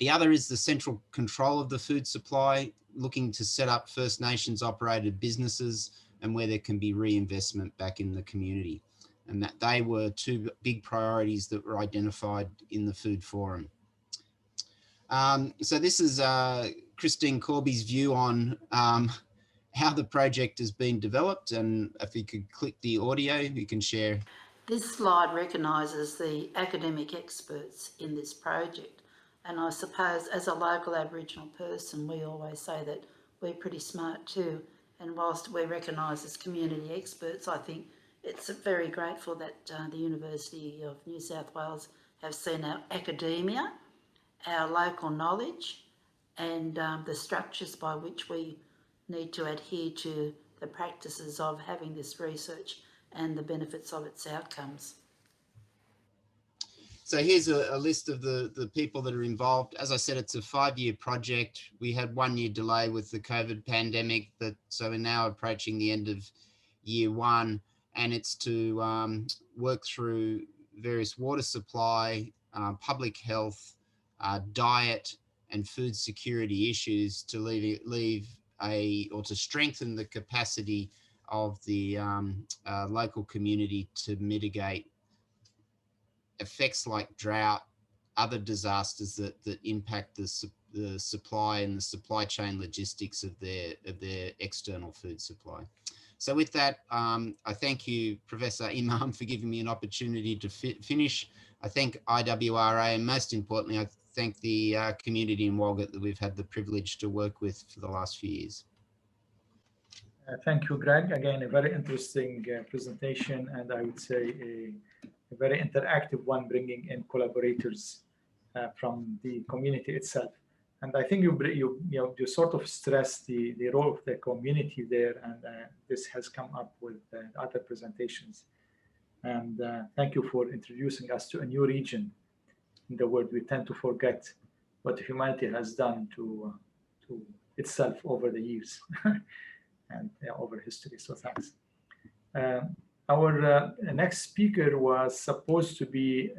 The other is the central control of the food supply, looking to set up First Nations operated businesses and where there can be reinvestment back in the community. And that they were two big priorities that were identified in the food forum. So this is Christine Corby's view on how the project has been developed. And if you could click the audio, you can share. This slide recognises the academic experts in this project. And I suppose as a local Aboriginal person, we always say that we're pretty smart too. And whilst we're recognised as community experts, I think it's very grateful that the University of New South Wales have seen our academia, our local knowledge and the structures by which we need to adhere to the practices of having this research and the benefits of its outcomes. So here's a list of the people that are involved. As I said, it's a 5-year project. We had 1 year delay with the COVID pandemic, so we're now approaching the end of year 1, and it's to work through various water supply, public health, diet, and food security issues to to strengthen the capacity of the local community to mitigate effects like drought, other disasters that impact the supply and the supply chain logistics of their external food supply. So with that, I thank you, Professor Iman, for giving me an opportunity to finish. I thank IWRA, and most importantly, I thank the community in Walgett that we've had the privilege to work with for the last few years. Thank you, Greg. Again, a very interesting presentation, and I would say a very interactive one, bringing in collaborators from the community itself. And I think you sort of stress the role of the community there, and this has come up with other presentations. And thank you for introducing us to a new region in the world. We tend to forget what humanity has done to itself over the years and over history. So thanks. Our next speaker was supposed to be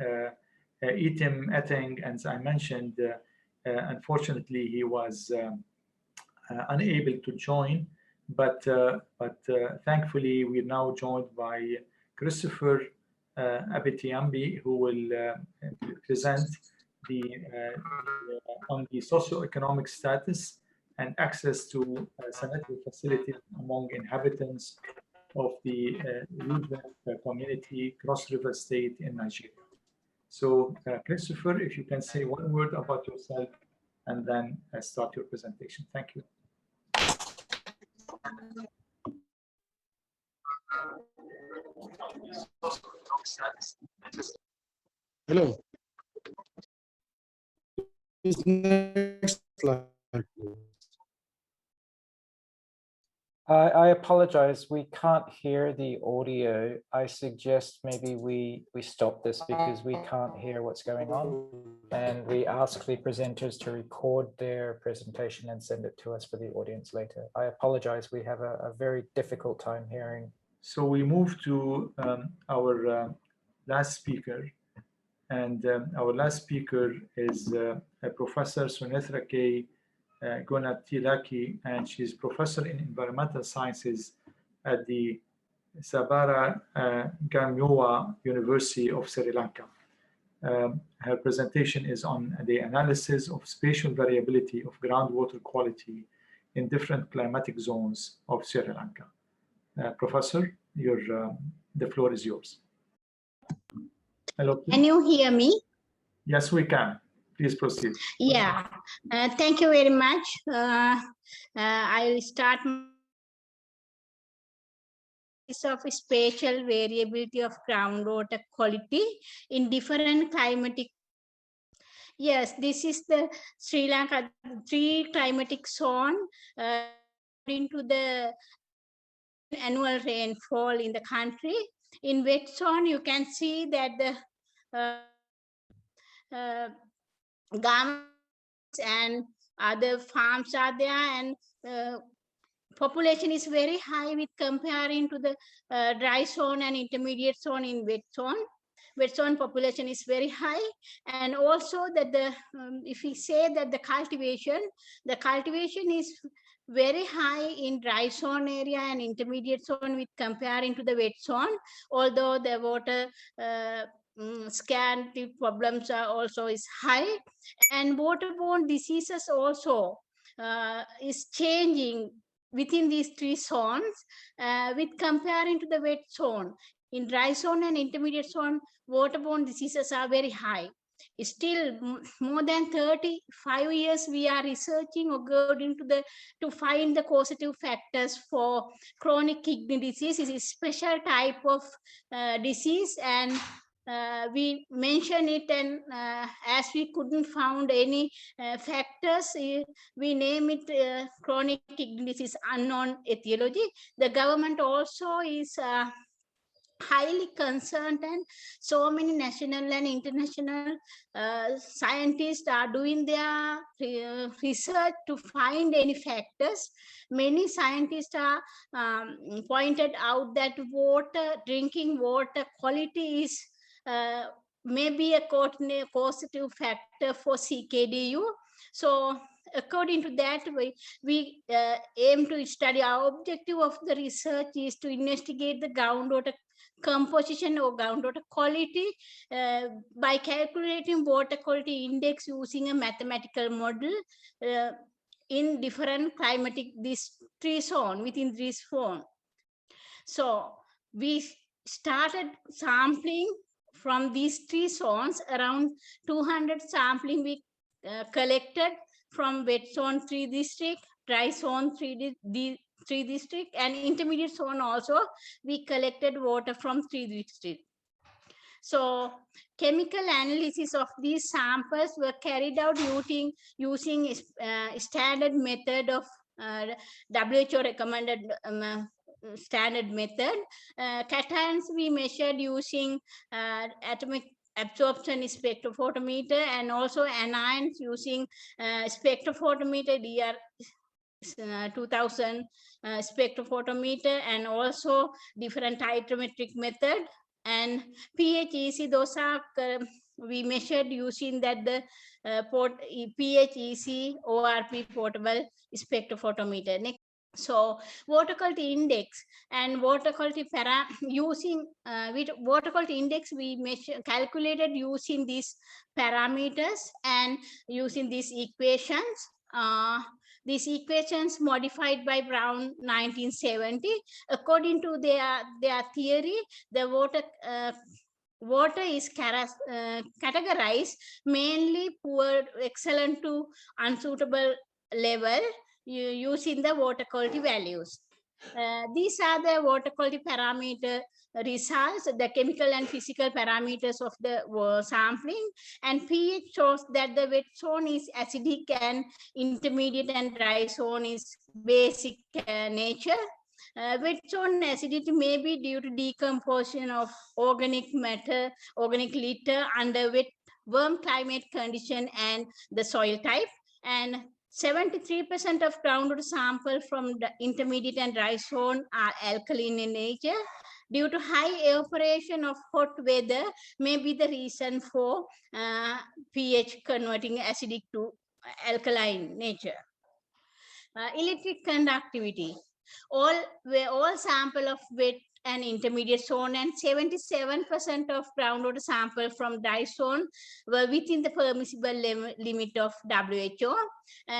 Etim, Eteng, and as I mentioned, unfortunately, he was unable to join, but thankfully, we're now joined by Christopher Abitiambi, who will present on the socioeconomic status and access to sanitary facilities among inhabitants of the regional community, Cross River State in Nigeria. So Christopher, if you can say one word about yourself and then start your presentation. Thank you. Hello. Next slide. I apologize, we can't hear the audio. I suggest maybe we stop this because we can't hear what's going on, and we ask the presenters to record their presentation and send it to us for the audience later. I apologize, we have a very difficult time hearing. So we move to our last speaker, and our last speaker is Professor Gunatilake Gunatilake, and she's professor in environmental sciences at the Sabaragamuwa University of Sri Lanka. Her presentation is on the analysis of spatial variability of groundwater quality in different climatic zones of Sri Lanka. Professor, the floor is yours. Hello. Can you hear me? Yes, we can. Please proceed. Yeah, thank you very much. I will start of spatial variability of groundwater quality in different climatic. Yes, this is the Sri Lanka 3 climatic zone into the annual rainfall in the country. In wet zone, you can see that the garments and other farms are there, and population is very high with comparing to the dry zone and intermediate zone in wet zone. Wet zone population is very high, and also that if we say that the cultivation is very high in dry zone area and intermediate zone with comparing to the wet zone, although the water scarcity problems are also is high, and waterborne diseases also is changing within these 3 zones with comparing to the wet zone. In dry zone and intermediate zone, waterborne diseases are very high. Still, more than 35 years we are researching or going to find the causative factors for chronic kidney disease. It's a special type of disease, and we mention it, and as we couldn't found any factors, we name it chronic kidney disease unknown etiology. The government also is highly concerned, and so many national and international scientists are doing their research to find any factors. Many scientists are pointed out that drinking water quality is maybe a causative factor for CKDU. So according to that, we aim to study. Our objective of the research is to investigate the groundwater composition or groundwater quality by calculating water quality index using a mathematical model in different climatic zone within this zone. So we started sampling from these 3 zones. Around 200 sampling we collected from wet zone 3 district, dry zone 3 district, and intermediate zone also we collected water from 3 district. So chemical analysis of these samples were carried out using standard method of WHO recommended standard method. Cations we measured using atomic absorption spectrophotometer, and also anions using spectrophotometer DR 2000 spectrophotometer, and also different hydrometric method. And PHEC, those are we measured using that the PHEC ORP portable spectrophotometer. Next. So water quality index and water quality using with water quality index we calculated using these parameters and using these equations. These equations modified by Brown 1970. According to their theory, the water is categorized mainly poor, excellent to unsuitable level using the water quality values. These are the water quality parameter results, the chemical and physical parameters of the sampling. And pH shows that the wet zone is acidic and intermediate and dry zone is basic nature. Wet zone acidity may be due to decomposition of organic matter, organic litter under wet warm climate condition and the soil type. And 73% of groundwater sample from the intermediate and dry zone are alkaline in nature. Due to high evaporation of hot weather may be the reason for pH converting acidic to alkaline nature. Electric conductivity. All sample of wet and intermediate zone and 77% of groundwater sample from dry zone were within the permissible limit of WHO.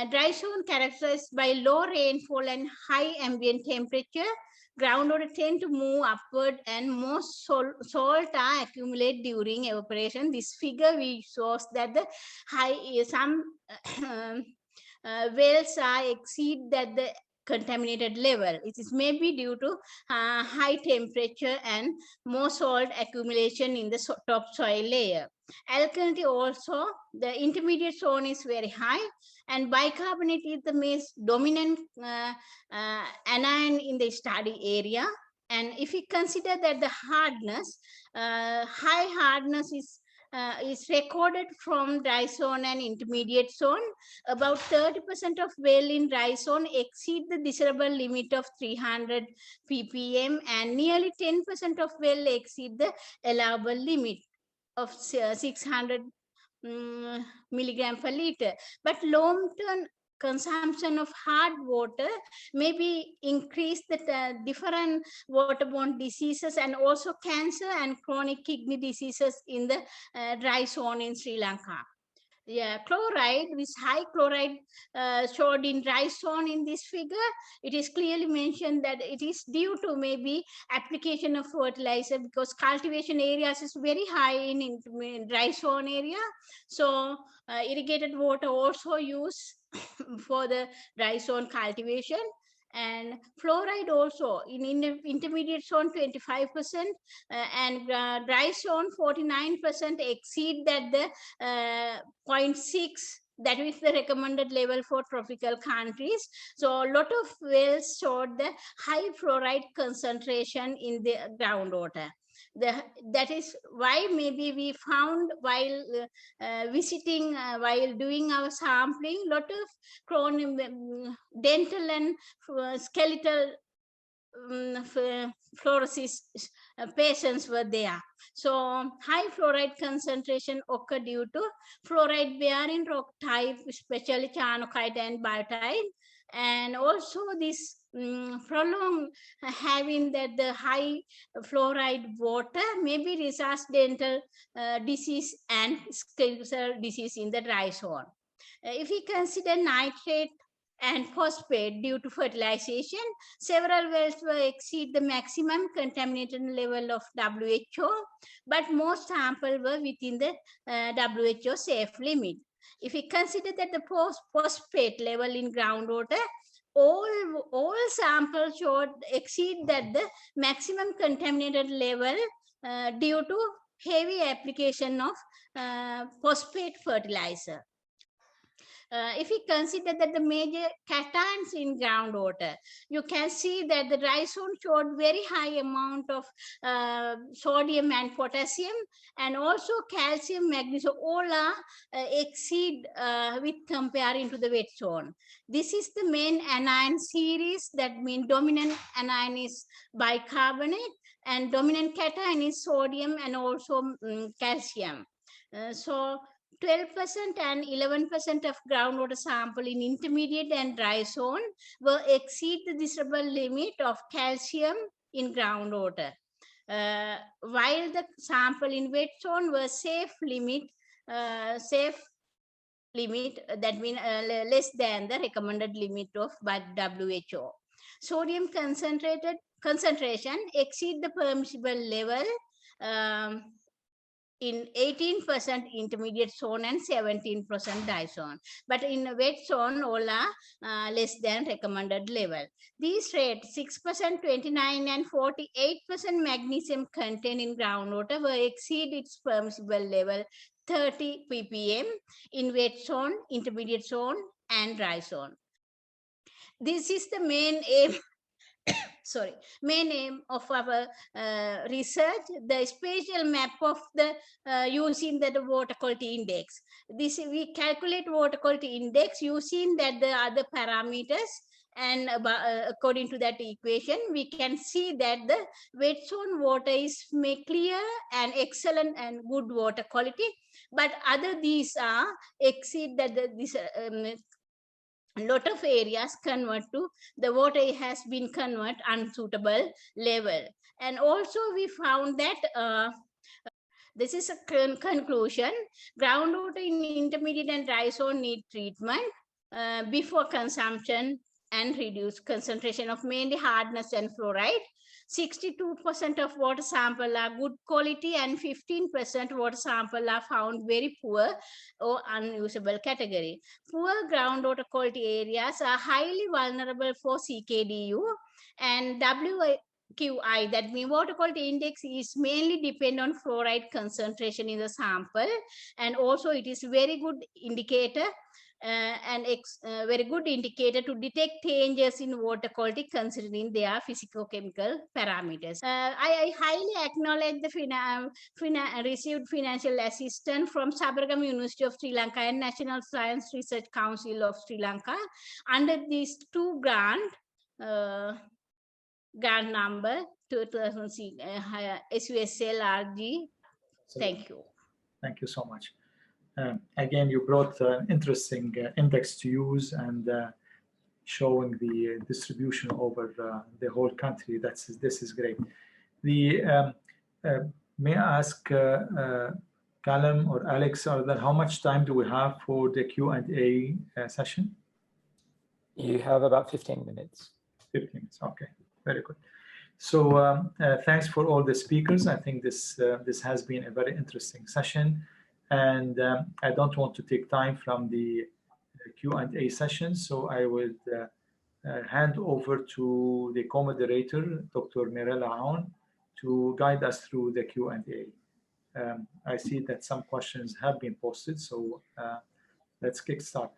Dry zone characterized by low rainfall and high ambient temperature. Groundwater tend to move upward and most salt are accumulated during evaporation. This figure we shows that the some wells are exceed that the contaminated level. It is maybe due to high temperature and more salt accumulation in the topsoil layer. Alkalinity also, the intermediate zone is very high, and bicarbonate is the most dominant anion in the study area. And if we consider that the hardness, high hardness is recorded from dry zone and intermediate zone. About 30% of well in dry zone exceed the desirable limit of 300 ppm, and nearly 10% of well exceed the allowable limit of 600 milligram per liter. But long-term consumption of hard water may be increase the different waterborne diseases and also cancer and chronic kidney diseases in the dry zone in Sri Lanka. Yeah, chloride, this high chloride showed in dry zone in this figure. It is clearly mentioned that it is due to maybe application of fertilizer, because cultivation areas is very high in dry zone area. So irrigated water also used for the dry zone cultivation. And fluoride also in intermediate zone 25% and dry zone 49% exceed that the 0.6 that is the recommended level for tropical countries. So a lot of wells showed the high fluoride concentration in the groundwater. That is why maybe we found while visiting, while doing our sampling, lot of chronic dental and skeletal fluorosis patients were there. So high fluoride concentration occurred due to fluoride bearing rock type, especially charnockite and biotite. And also this prolonged having that the high fluoride water maybe results dental disease and skeletal disease in the dry zone. If we consider nitrate and phosphate due to fertilization, several wells will exceed the maximum contaminated level of WHO, but most samples were within the WHO safe limit. If we consider that the phosphate level in groundwater, all samples showed exceed that the maximum contaminated level due to heavy application of phosphate fertilizer. If we consider that the major cations in groundwater, you can see that the dry zone showed very high amount of sodium and potassium, and also calcium, magnesium, all are exceed with comparing to the wet zone. This is the main anion series, that means dominant anion is bicarbonate and dominant cation is sodium and also calcium. So 12% and 11% of groundwater sample in intermediate and dry zone will exceed the discernible limit of calcium in groundwater, while the sample in wet zone was safe limit, that means less than the recommended limit of by WHO. Sodium concentration exceed the permissible level in 18% intermediate zone and 17% dry zone. But in a wet zone, all are less than recommended level. These rates, 6%, 29% and 48% magnesium content in groundwater will exceed its permissible level 30 ppm in wet zone, intermediate zone and dry zone. This is the main aim main aim of our research, the spatial map of the using the water quality index. This we calculate water quality index using that the other parameters, and according to that equation, we can see that the wet zone water is clear and excellent and good water quality, but other these are exceed that this lot of areas convert to the water has been convert unsuitable level. And also we found that this is a conclusion, groundwater in intermediate and dry zone need treatment before consumption and reduce concentration of mainly hardness and fluoride. 62% of water sample are good quality and 15% water sample are found very poor or unusable category. Poor groundwater quality areas are highly vulnerable for CKDU, and WQI, that means water quality index, is mainly depend on fluoride concentration in the sample, and also it is very good indicator very good indicator to detect changes in water quality considering their physicochemical parameters. I highly acknowledge the received financial assistance from Sabaragamuwa University of Sri Lanka and National Science Research Council of Sri Lanka under these two grant number 2006 SUSL RG. Thank you. Thank you so much. Again, you brought an interesting index to use, and showing the distribution over the whole country. This is great. May I ask Callum or Alex, how much time do we have for the Q&A session? You have about 15 minutes. 15 minutes, okay, very good. So thanks for all the speakers. I think this has been a very interesting session. And I don't want to take time from the Q&A session, so I would hand over to the co-moderator, Dr. Mirella Aoun, to guide us through the Q&A. I see that some questions have been posted, so let's kick start.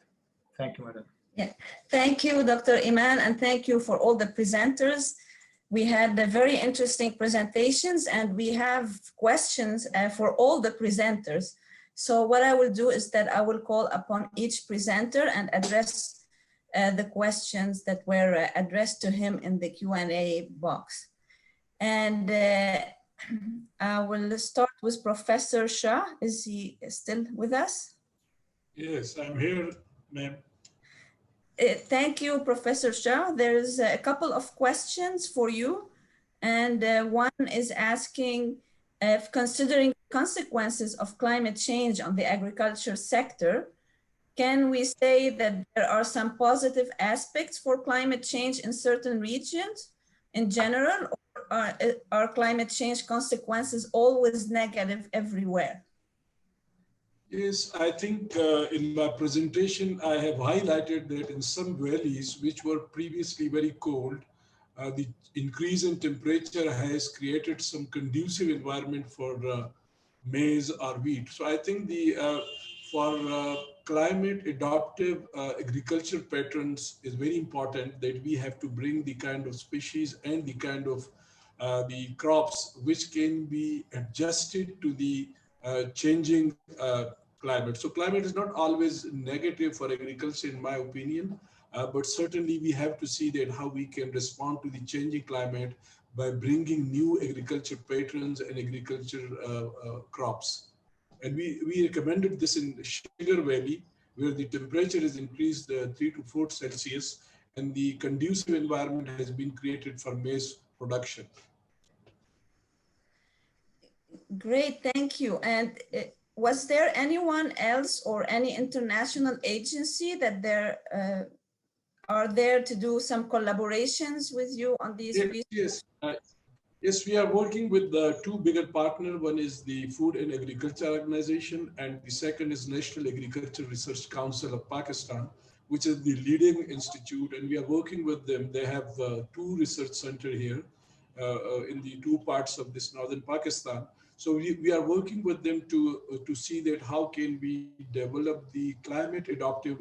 Thank you, madam. Yeah, thank you, Dr. Iman, and thank you for all the presenters. We had very interesting presentations, and we have questions for all the presenters. So what I will do is that I will call upon each presenter and address the questions that were addressed to him in the Q&A box. And I will start with Professor Shah. Is he still with us? Yes, I'm here, ma'am. Thank you, Professor Shah. There's a couple of questions for you. And one is asking, if considering consequences of climate change on the agriculture sector, can we say that there are some positive aspects for climate change in certain regions in general, or are climate change consequences always negative everywhere? Yes, I think in my presentation, I have highlighted that in some valleys which were previously very cold, the increase in temperature has created some conducive environment for maize or wheat. So I think for climate adaptive agriculture patterns is very important, that we have to bring the kind of species and the kind of the crops which can be adjusted to the changing climate. So climate is not always negative for agriculture, in my opinion, but certainly we have to see that how we can respond to the changing climate by bringing new agriculture patterns and agriculture crops. And we recommended this in Sugar Valley, where the temperature is increased 3 to 4 Celsius, and the conducive environment has been created for maize production. Great, thank you. And was there anyone else or any international agency that are there to do some collaborations with you on these? Yes, yes, we are working with the two bigger partners. One is the Food and Agriculture Organization, and the second is National Agriculture Research Council of Pakistan, which is the leading institute, and we are working with them. They have 2 research centers here in the 2 parts of this northern Pakistan. So we are working with them to see that how can we develop the climate adaptive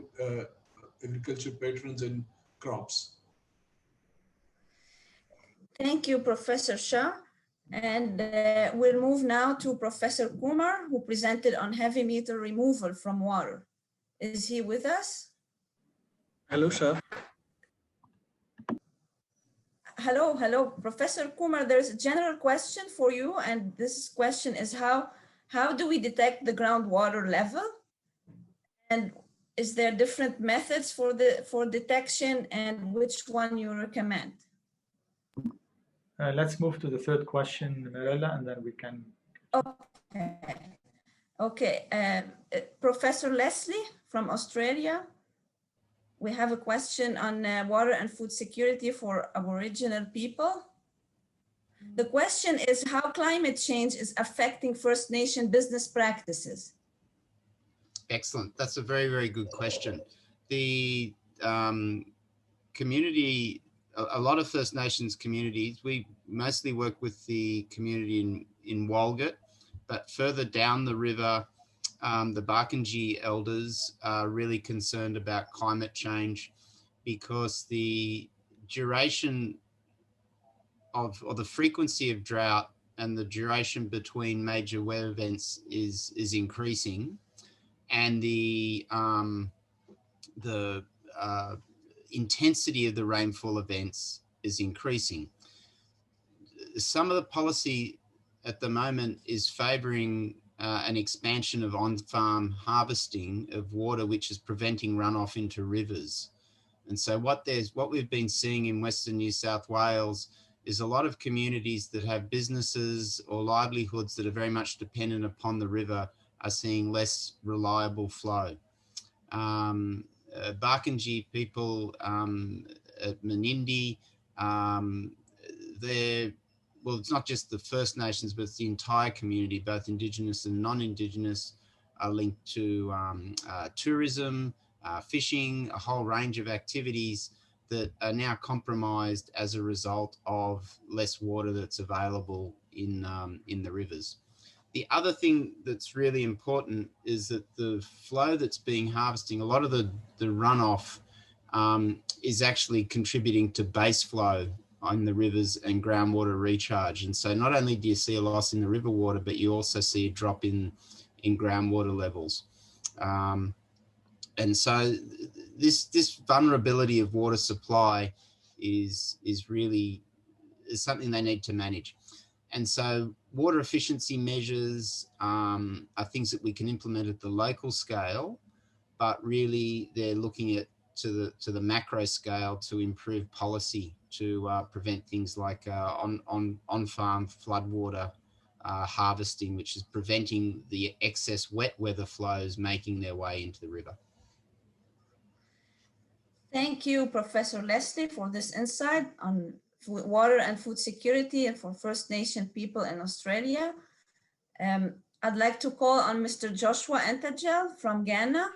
agriculture patterns and crops. Thank you, Professor Shah. And we'll move now to Professor Kumar, who presented on heavy metal removal from water. Is he with us? Hello, Shah. Hello, Professor Kumar. There's a general question for you, and this question is how do we detect the groundwater level? And is there different methods for detection, and which one you recommend? Let's move to the third question, Mirella, and then we can. Okay. Professor Leslie from Australia. We have a question on water and food security for Aboriginal people. The question is how climate change is affecting First Nation business practices. Excellent. That's a very, very good question. The community, a lot of First Nations communities, we mostly work with the community in Walgett, but further down the river, the Barkindji elders are really concerned about climate change because the duration of, or the frequency of drought and the duration between major weather events is increasing, and the intensity of the rainfall events is increasing. Some of the policy at the moment is favouring an expansion of on-farm harvesting of water, which is preventing runoff into rivers. And so what we've been seeing in Western New South Wales is a lot of communities that have businesses or livelihoods that are very much dependent upon the river are seeing less reliable flow. Barkindji people at Menindee, well, it's not just the First Nations, but it's the entire community, both Indigenous and non-Indigenous, are linked to tourism, fishing, a whole range of activities that are now compromised as a result of less water that's available in the rivers. The other thing that's really important is that the flow that's being harvesting, a lot of the runoff is actually contributing to base flow on the rivers and groundwater recharge. And so not only do you see a loss in the river water, but you also see a drop in groundwater levels. And so this vulnerability of water supply is something they need to manage. And so water efficiency measures are things that we can implement at the local scale, but really they're looking at to the macro scale to improve policy to prevent things like on-farm floodwater harvesting, which is preventing the excess wet weather flows making their way into the river. Thank you, Professor Leslie, for this insight on water and food security and for First Nation people in Australia. I'd like to call on Mr. Joshua Ntajal from Ghana,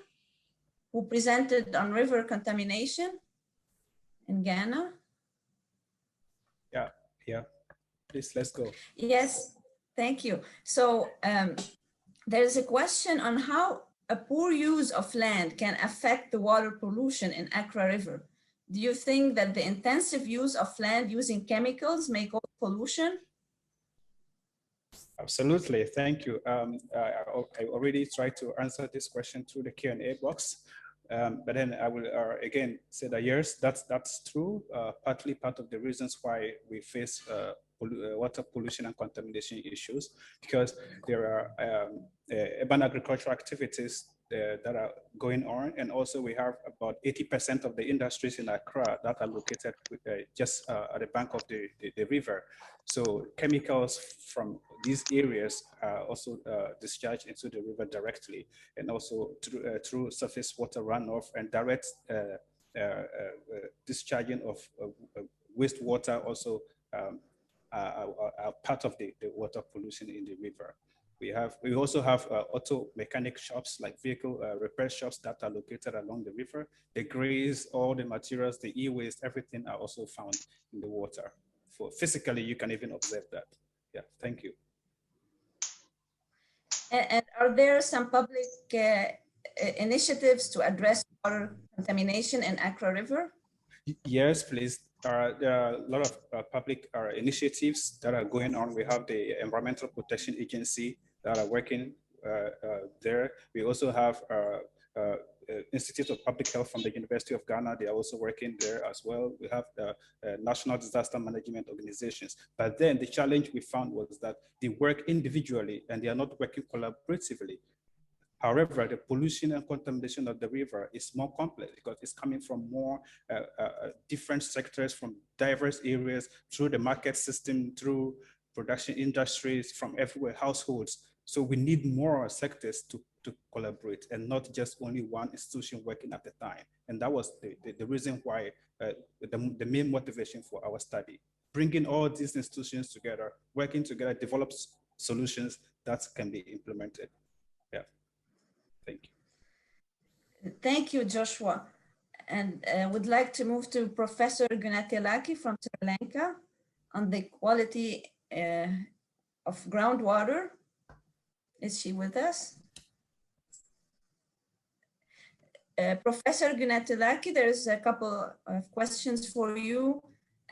who presented on river contamination in Ghana. Yeah, please, let's go. Yes, thank you. So there is a question on how a poor use of land can affect the water pollution in Accra River. Do you think that the intensive use of land using chemicals may cause pollution? Absolutely, thank you. I already tried to answer this question through the Q&A box, but then I will again say that yes, that's true. Partly part of the reasons why we face water pollution and contamination issues, because there are urban agricultural activities that are going on, and also we have about 80% of the industries in Accra that are located just at the bank of the river. So chemicals from these areas are also discharged into the river directly, and also through surface water runoff and direct discharging of wastewater also are part of the water pollution in the river. We also have auto mechanic shops, like vehicle repair shops that are located along the river. The grease, all the materials, the e-waste, everything are also found in the water. Physically, you can even observe that. Yeah, thank you. And are there some public initiatives to address water contamination in Accra River? Yes, please. There are a lot of public initiatives that are going on. We have the Environmental Protection Agency that are working there. We also have Institute of Public Health from the University of Ghana. They are also working there as well. We have the National Disaster Management Organizations. But then the challenge we found was that they work individually and they are not working collaboratively. However, the pollution and contamination of the river is more complex because it's coming from more different sectors, from diverse areas, through the market system, through production industries, from everywhere, households. So we need more sectors to collaborate and not just only one institution working at a time. And that was the reason why the main motivation for our study, bringing all these institutions together, working together, develop solutions that can be implemented. Yeah. Thank you. Thank you, Joshua. And would like to move to Professor Gunatilake from Sri Lanka on the quality of groundwater. Is she with us? Professor Gunatilake, there's a couple of questions for you.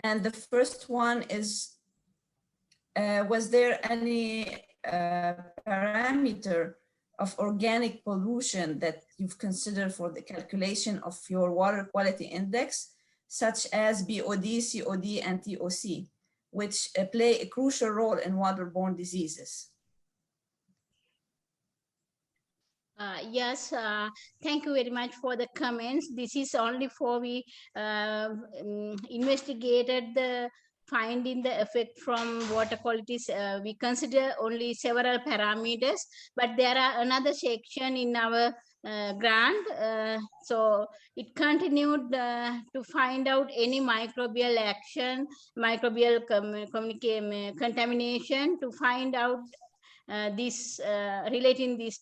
And the first one is, was there any parameter of organic pollution that you've considered for the calculation of your water quality index, such as BOD, COD, and TOC, which play a crucial role in waterborne diseases? Yes, thank you very much for the comments. This is only for we investigated the finding the effect from water qualities. We consider only several parameters, but there are another section in our grant. So it continued to find out any microbial action, microbial contamination, to find out this relating this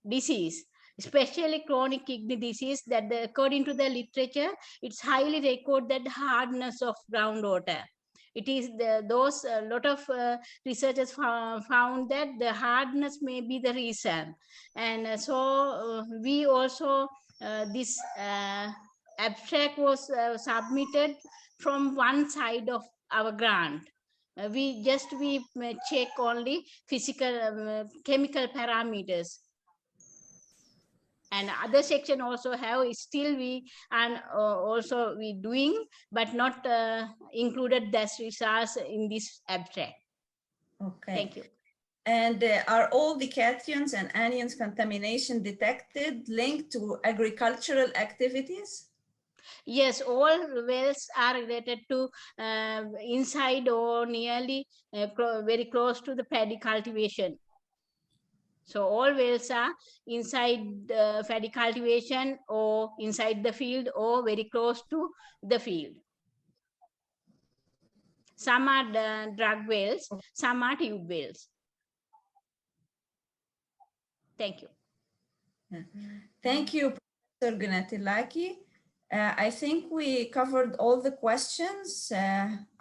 disease, especially chronic kidney disease, that according to the literature, it's highly recorded that hardness of groundwater. It is those lot of researchers found that the hardness may be the reason, and so we also this abstract was submitted from one side of our grant. We check only physical chemical parameters, and other section also have still we and also we doing, but not included this resource in this abstract. Okay. Thank you. And are all the cations and anions contamination detected linked to agricultural activities? Yes, all wells are related to inside or nearly very close to the paddy cultivation. So all wells are inside paddy cultivation or inside the field or very close to the field. Some are drug wells, some are tube wells. Thank you. Thank you, Professor Gunatilake. I think we covered all the questions,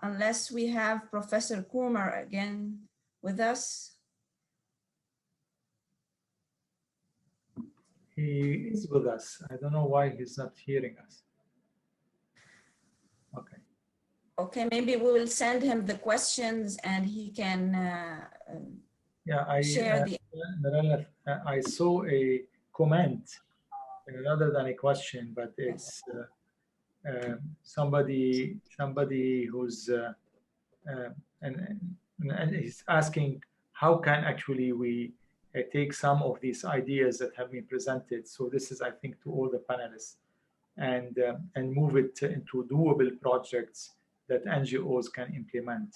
unless we have Professor Kumar again with us. He is with us. I don't know why he's not hearing us. Okay. Okay, maybe we will send him the questions and he can share the... Mirella, I saw a comment rather than a question, but it's somebody who's and he's asking how can actually we take some of these ideas that have been presented. So this is, I think, to all the panelists, and move it into doable projects that NGOs can implement.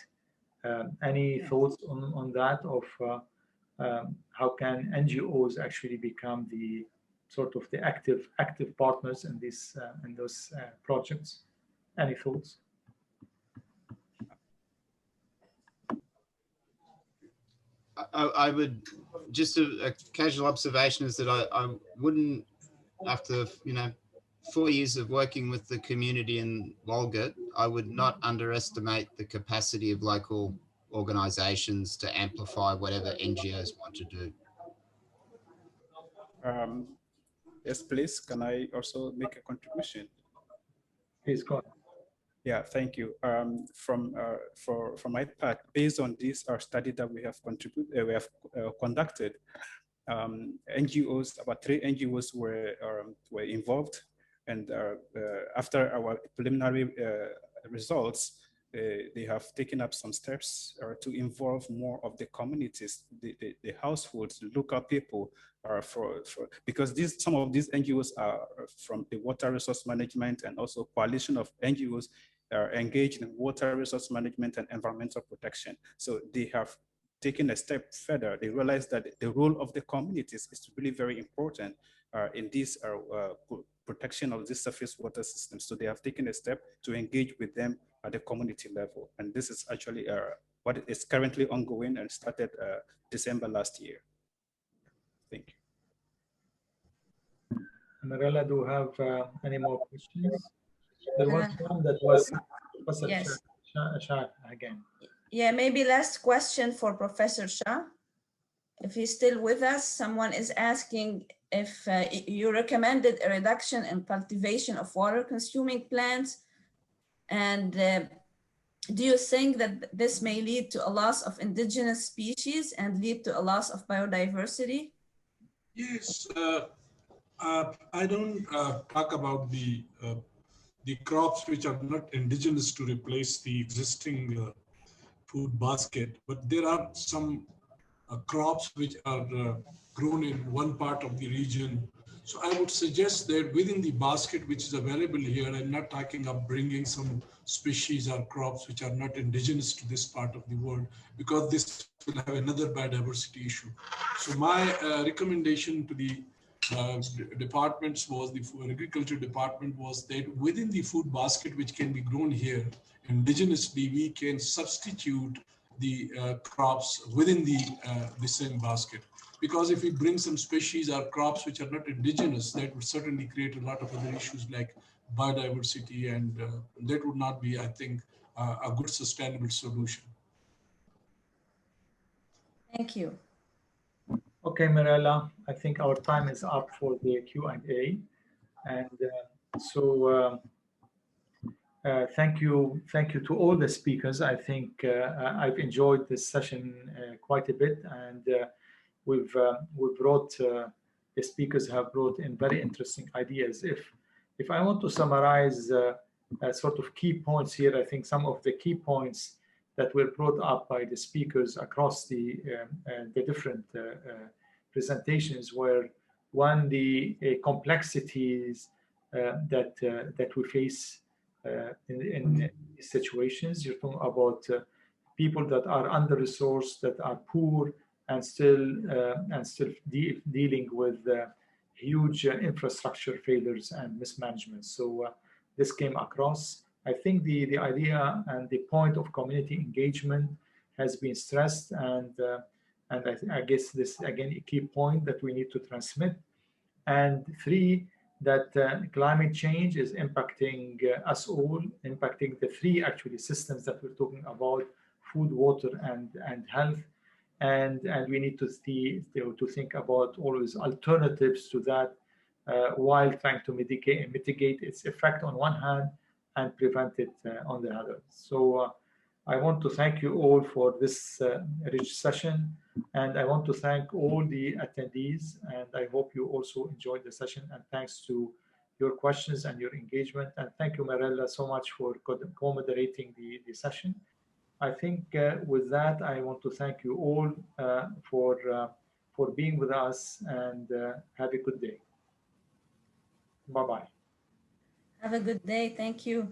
Any thoughts on that of how can NGOs actually become the sort of the active partners in these in those projects? Any thoughts? I would just a casual observation is that I wouldn't, after 4 years of working with the community in Walgett, I would not underestimate the capacity of local organizations to amplify whatever NGOs want to do. Yes, please. Can I also make a contribution? Please go ahead. Yeah, thank you. For my part, based on this study that we have conducted, NGOs, about 3 NGOs were involved, and after our preliminary results, they have taken up some steps to involve more of the communities, the households, the local people, because some of these NGOs are from the water resource management, and also coalition of NGOs are engaged in water resource management and environmental protection. So they have taken a step further. They realize that the role of the communities is really very important in this protection of this surface water system. So they have taken a step to engage with them at the community level. And this is actually what is currently ongoing and started December last year. Thank you. Mirella, do you have any more questions? There was one that was Professor yes. Shah again. Yeah, maybe last question for Professor Shah. If he's still with us, someone is asking if you recommended a reduction in cultivation of water-consuming plants, and do you think that this may lead to a loss of indigenous species and lead to a loss of biodiversity? Yes, I don't talk about the crops which are not indigenous to replace the existing food basket, but there are some crops which are grown in one part of the region. So I would suggest that within the basket which is available here, I'm not talking of bringing some species or crops which are not indigenous to this part of the world, because this will have another biodiversity issue. So my recommendation to the departments was, the agriculture department was, that within the food basket which can be grown here indigenously, we can substitute the crops within the same basket. Because if we bring some species or crops which are not indigenous, that would certainly create a lot of other issues like biodiversity, and that would not be, I think, a good sustainable solution. Thank you. Okay, Mirella, I think our time is up for the Q&A. And thank you to all the speakers. I think I've enjoyed this session quite a bit, and we've brought the speakers have brought in very interesting ideas. If I want to summarize sort of key points here, I think some of the key points that were brought up by the speakers across the different presentations were, one, the complexities that we face in these situations. You're talking about people that are under-resourced, that are poor, and still dealing with huge infrastructure failures and mismanagement. So this came across. I think the idea and the point of community engagement has been stressed, and I guess this again a key point that we need to transmit. And three, that climate change is impacting us all, impacting the three actually systems that we're talking about: food, water, and health. And we need to think about always alternatives to that, while trying to mitigate its effect on one hand and prevent it on the other. So I want to thank you all for this rich session, and I want to thank all the attendees, and I hope you also enjoyed the session, and thanks to your questions and your engagement. And thank you, Mirella, so much for co-moderating the session. I think with that, I want to thank you all for being with us, and have a good day. Bye-bye. Have a good day. Thank you.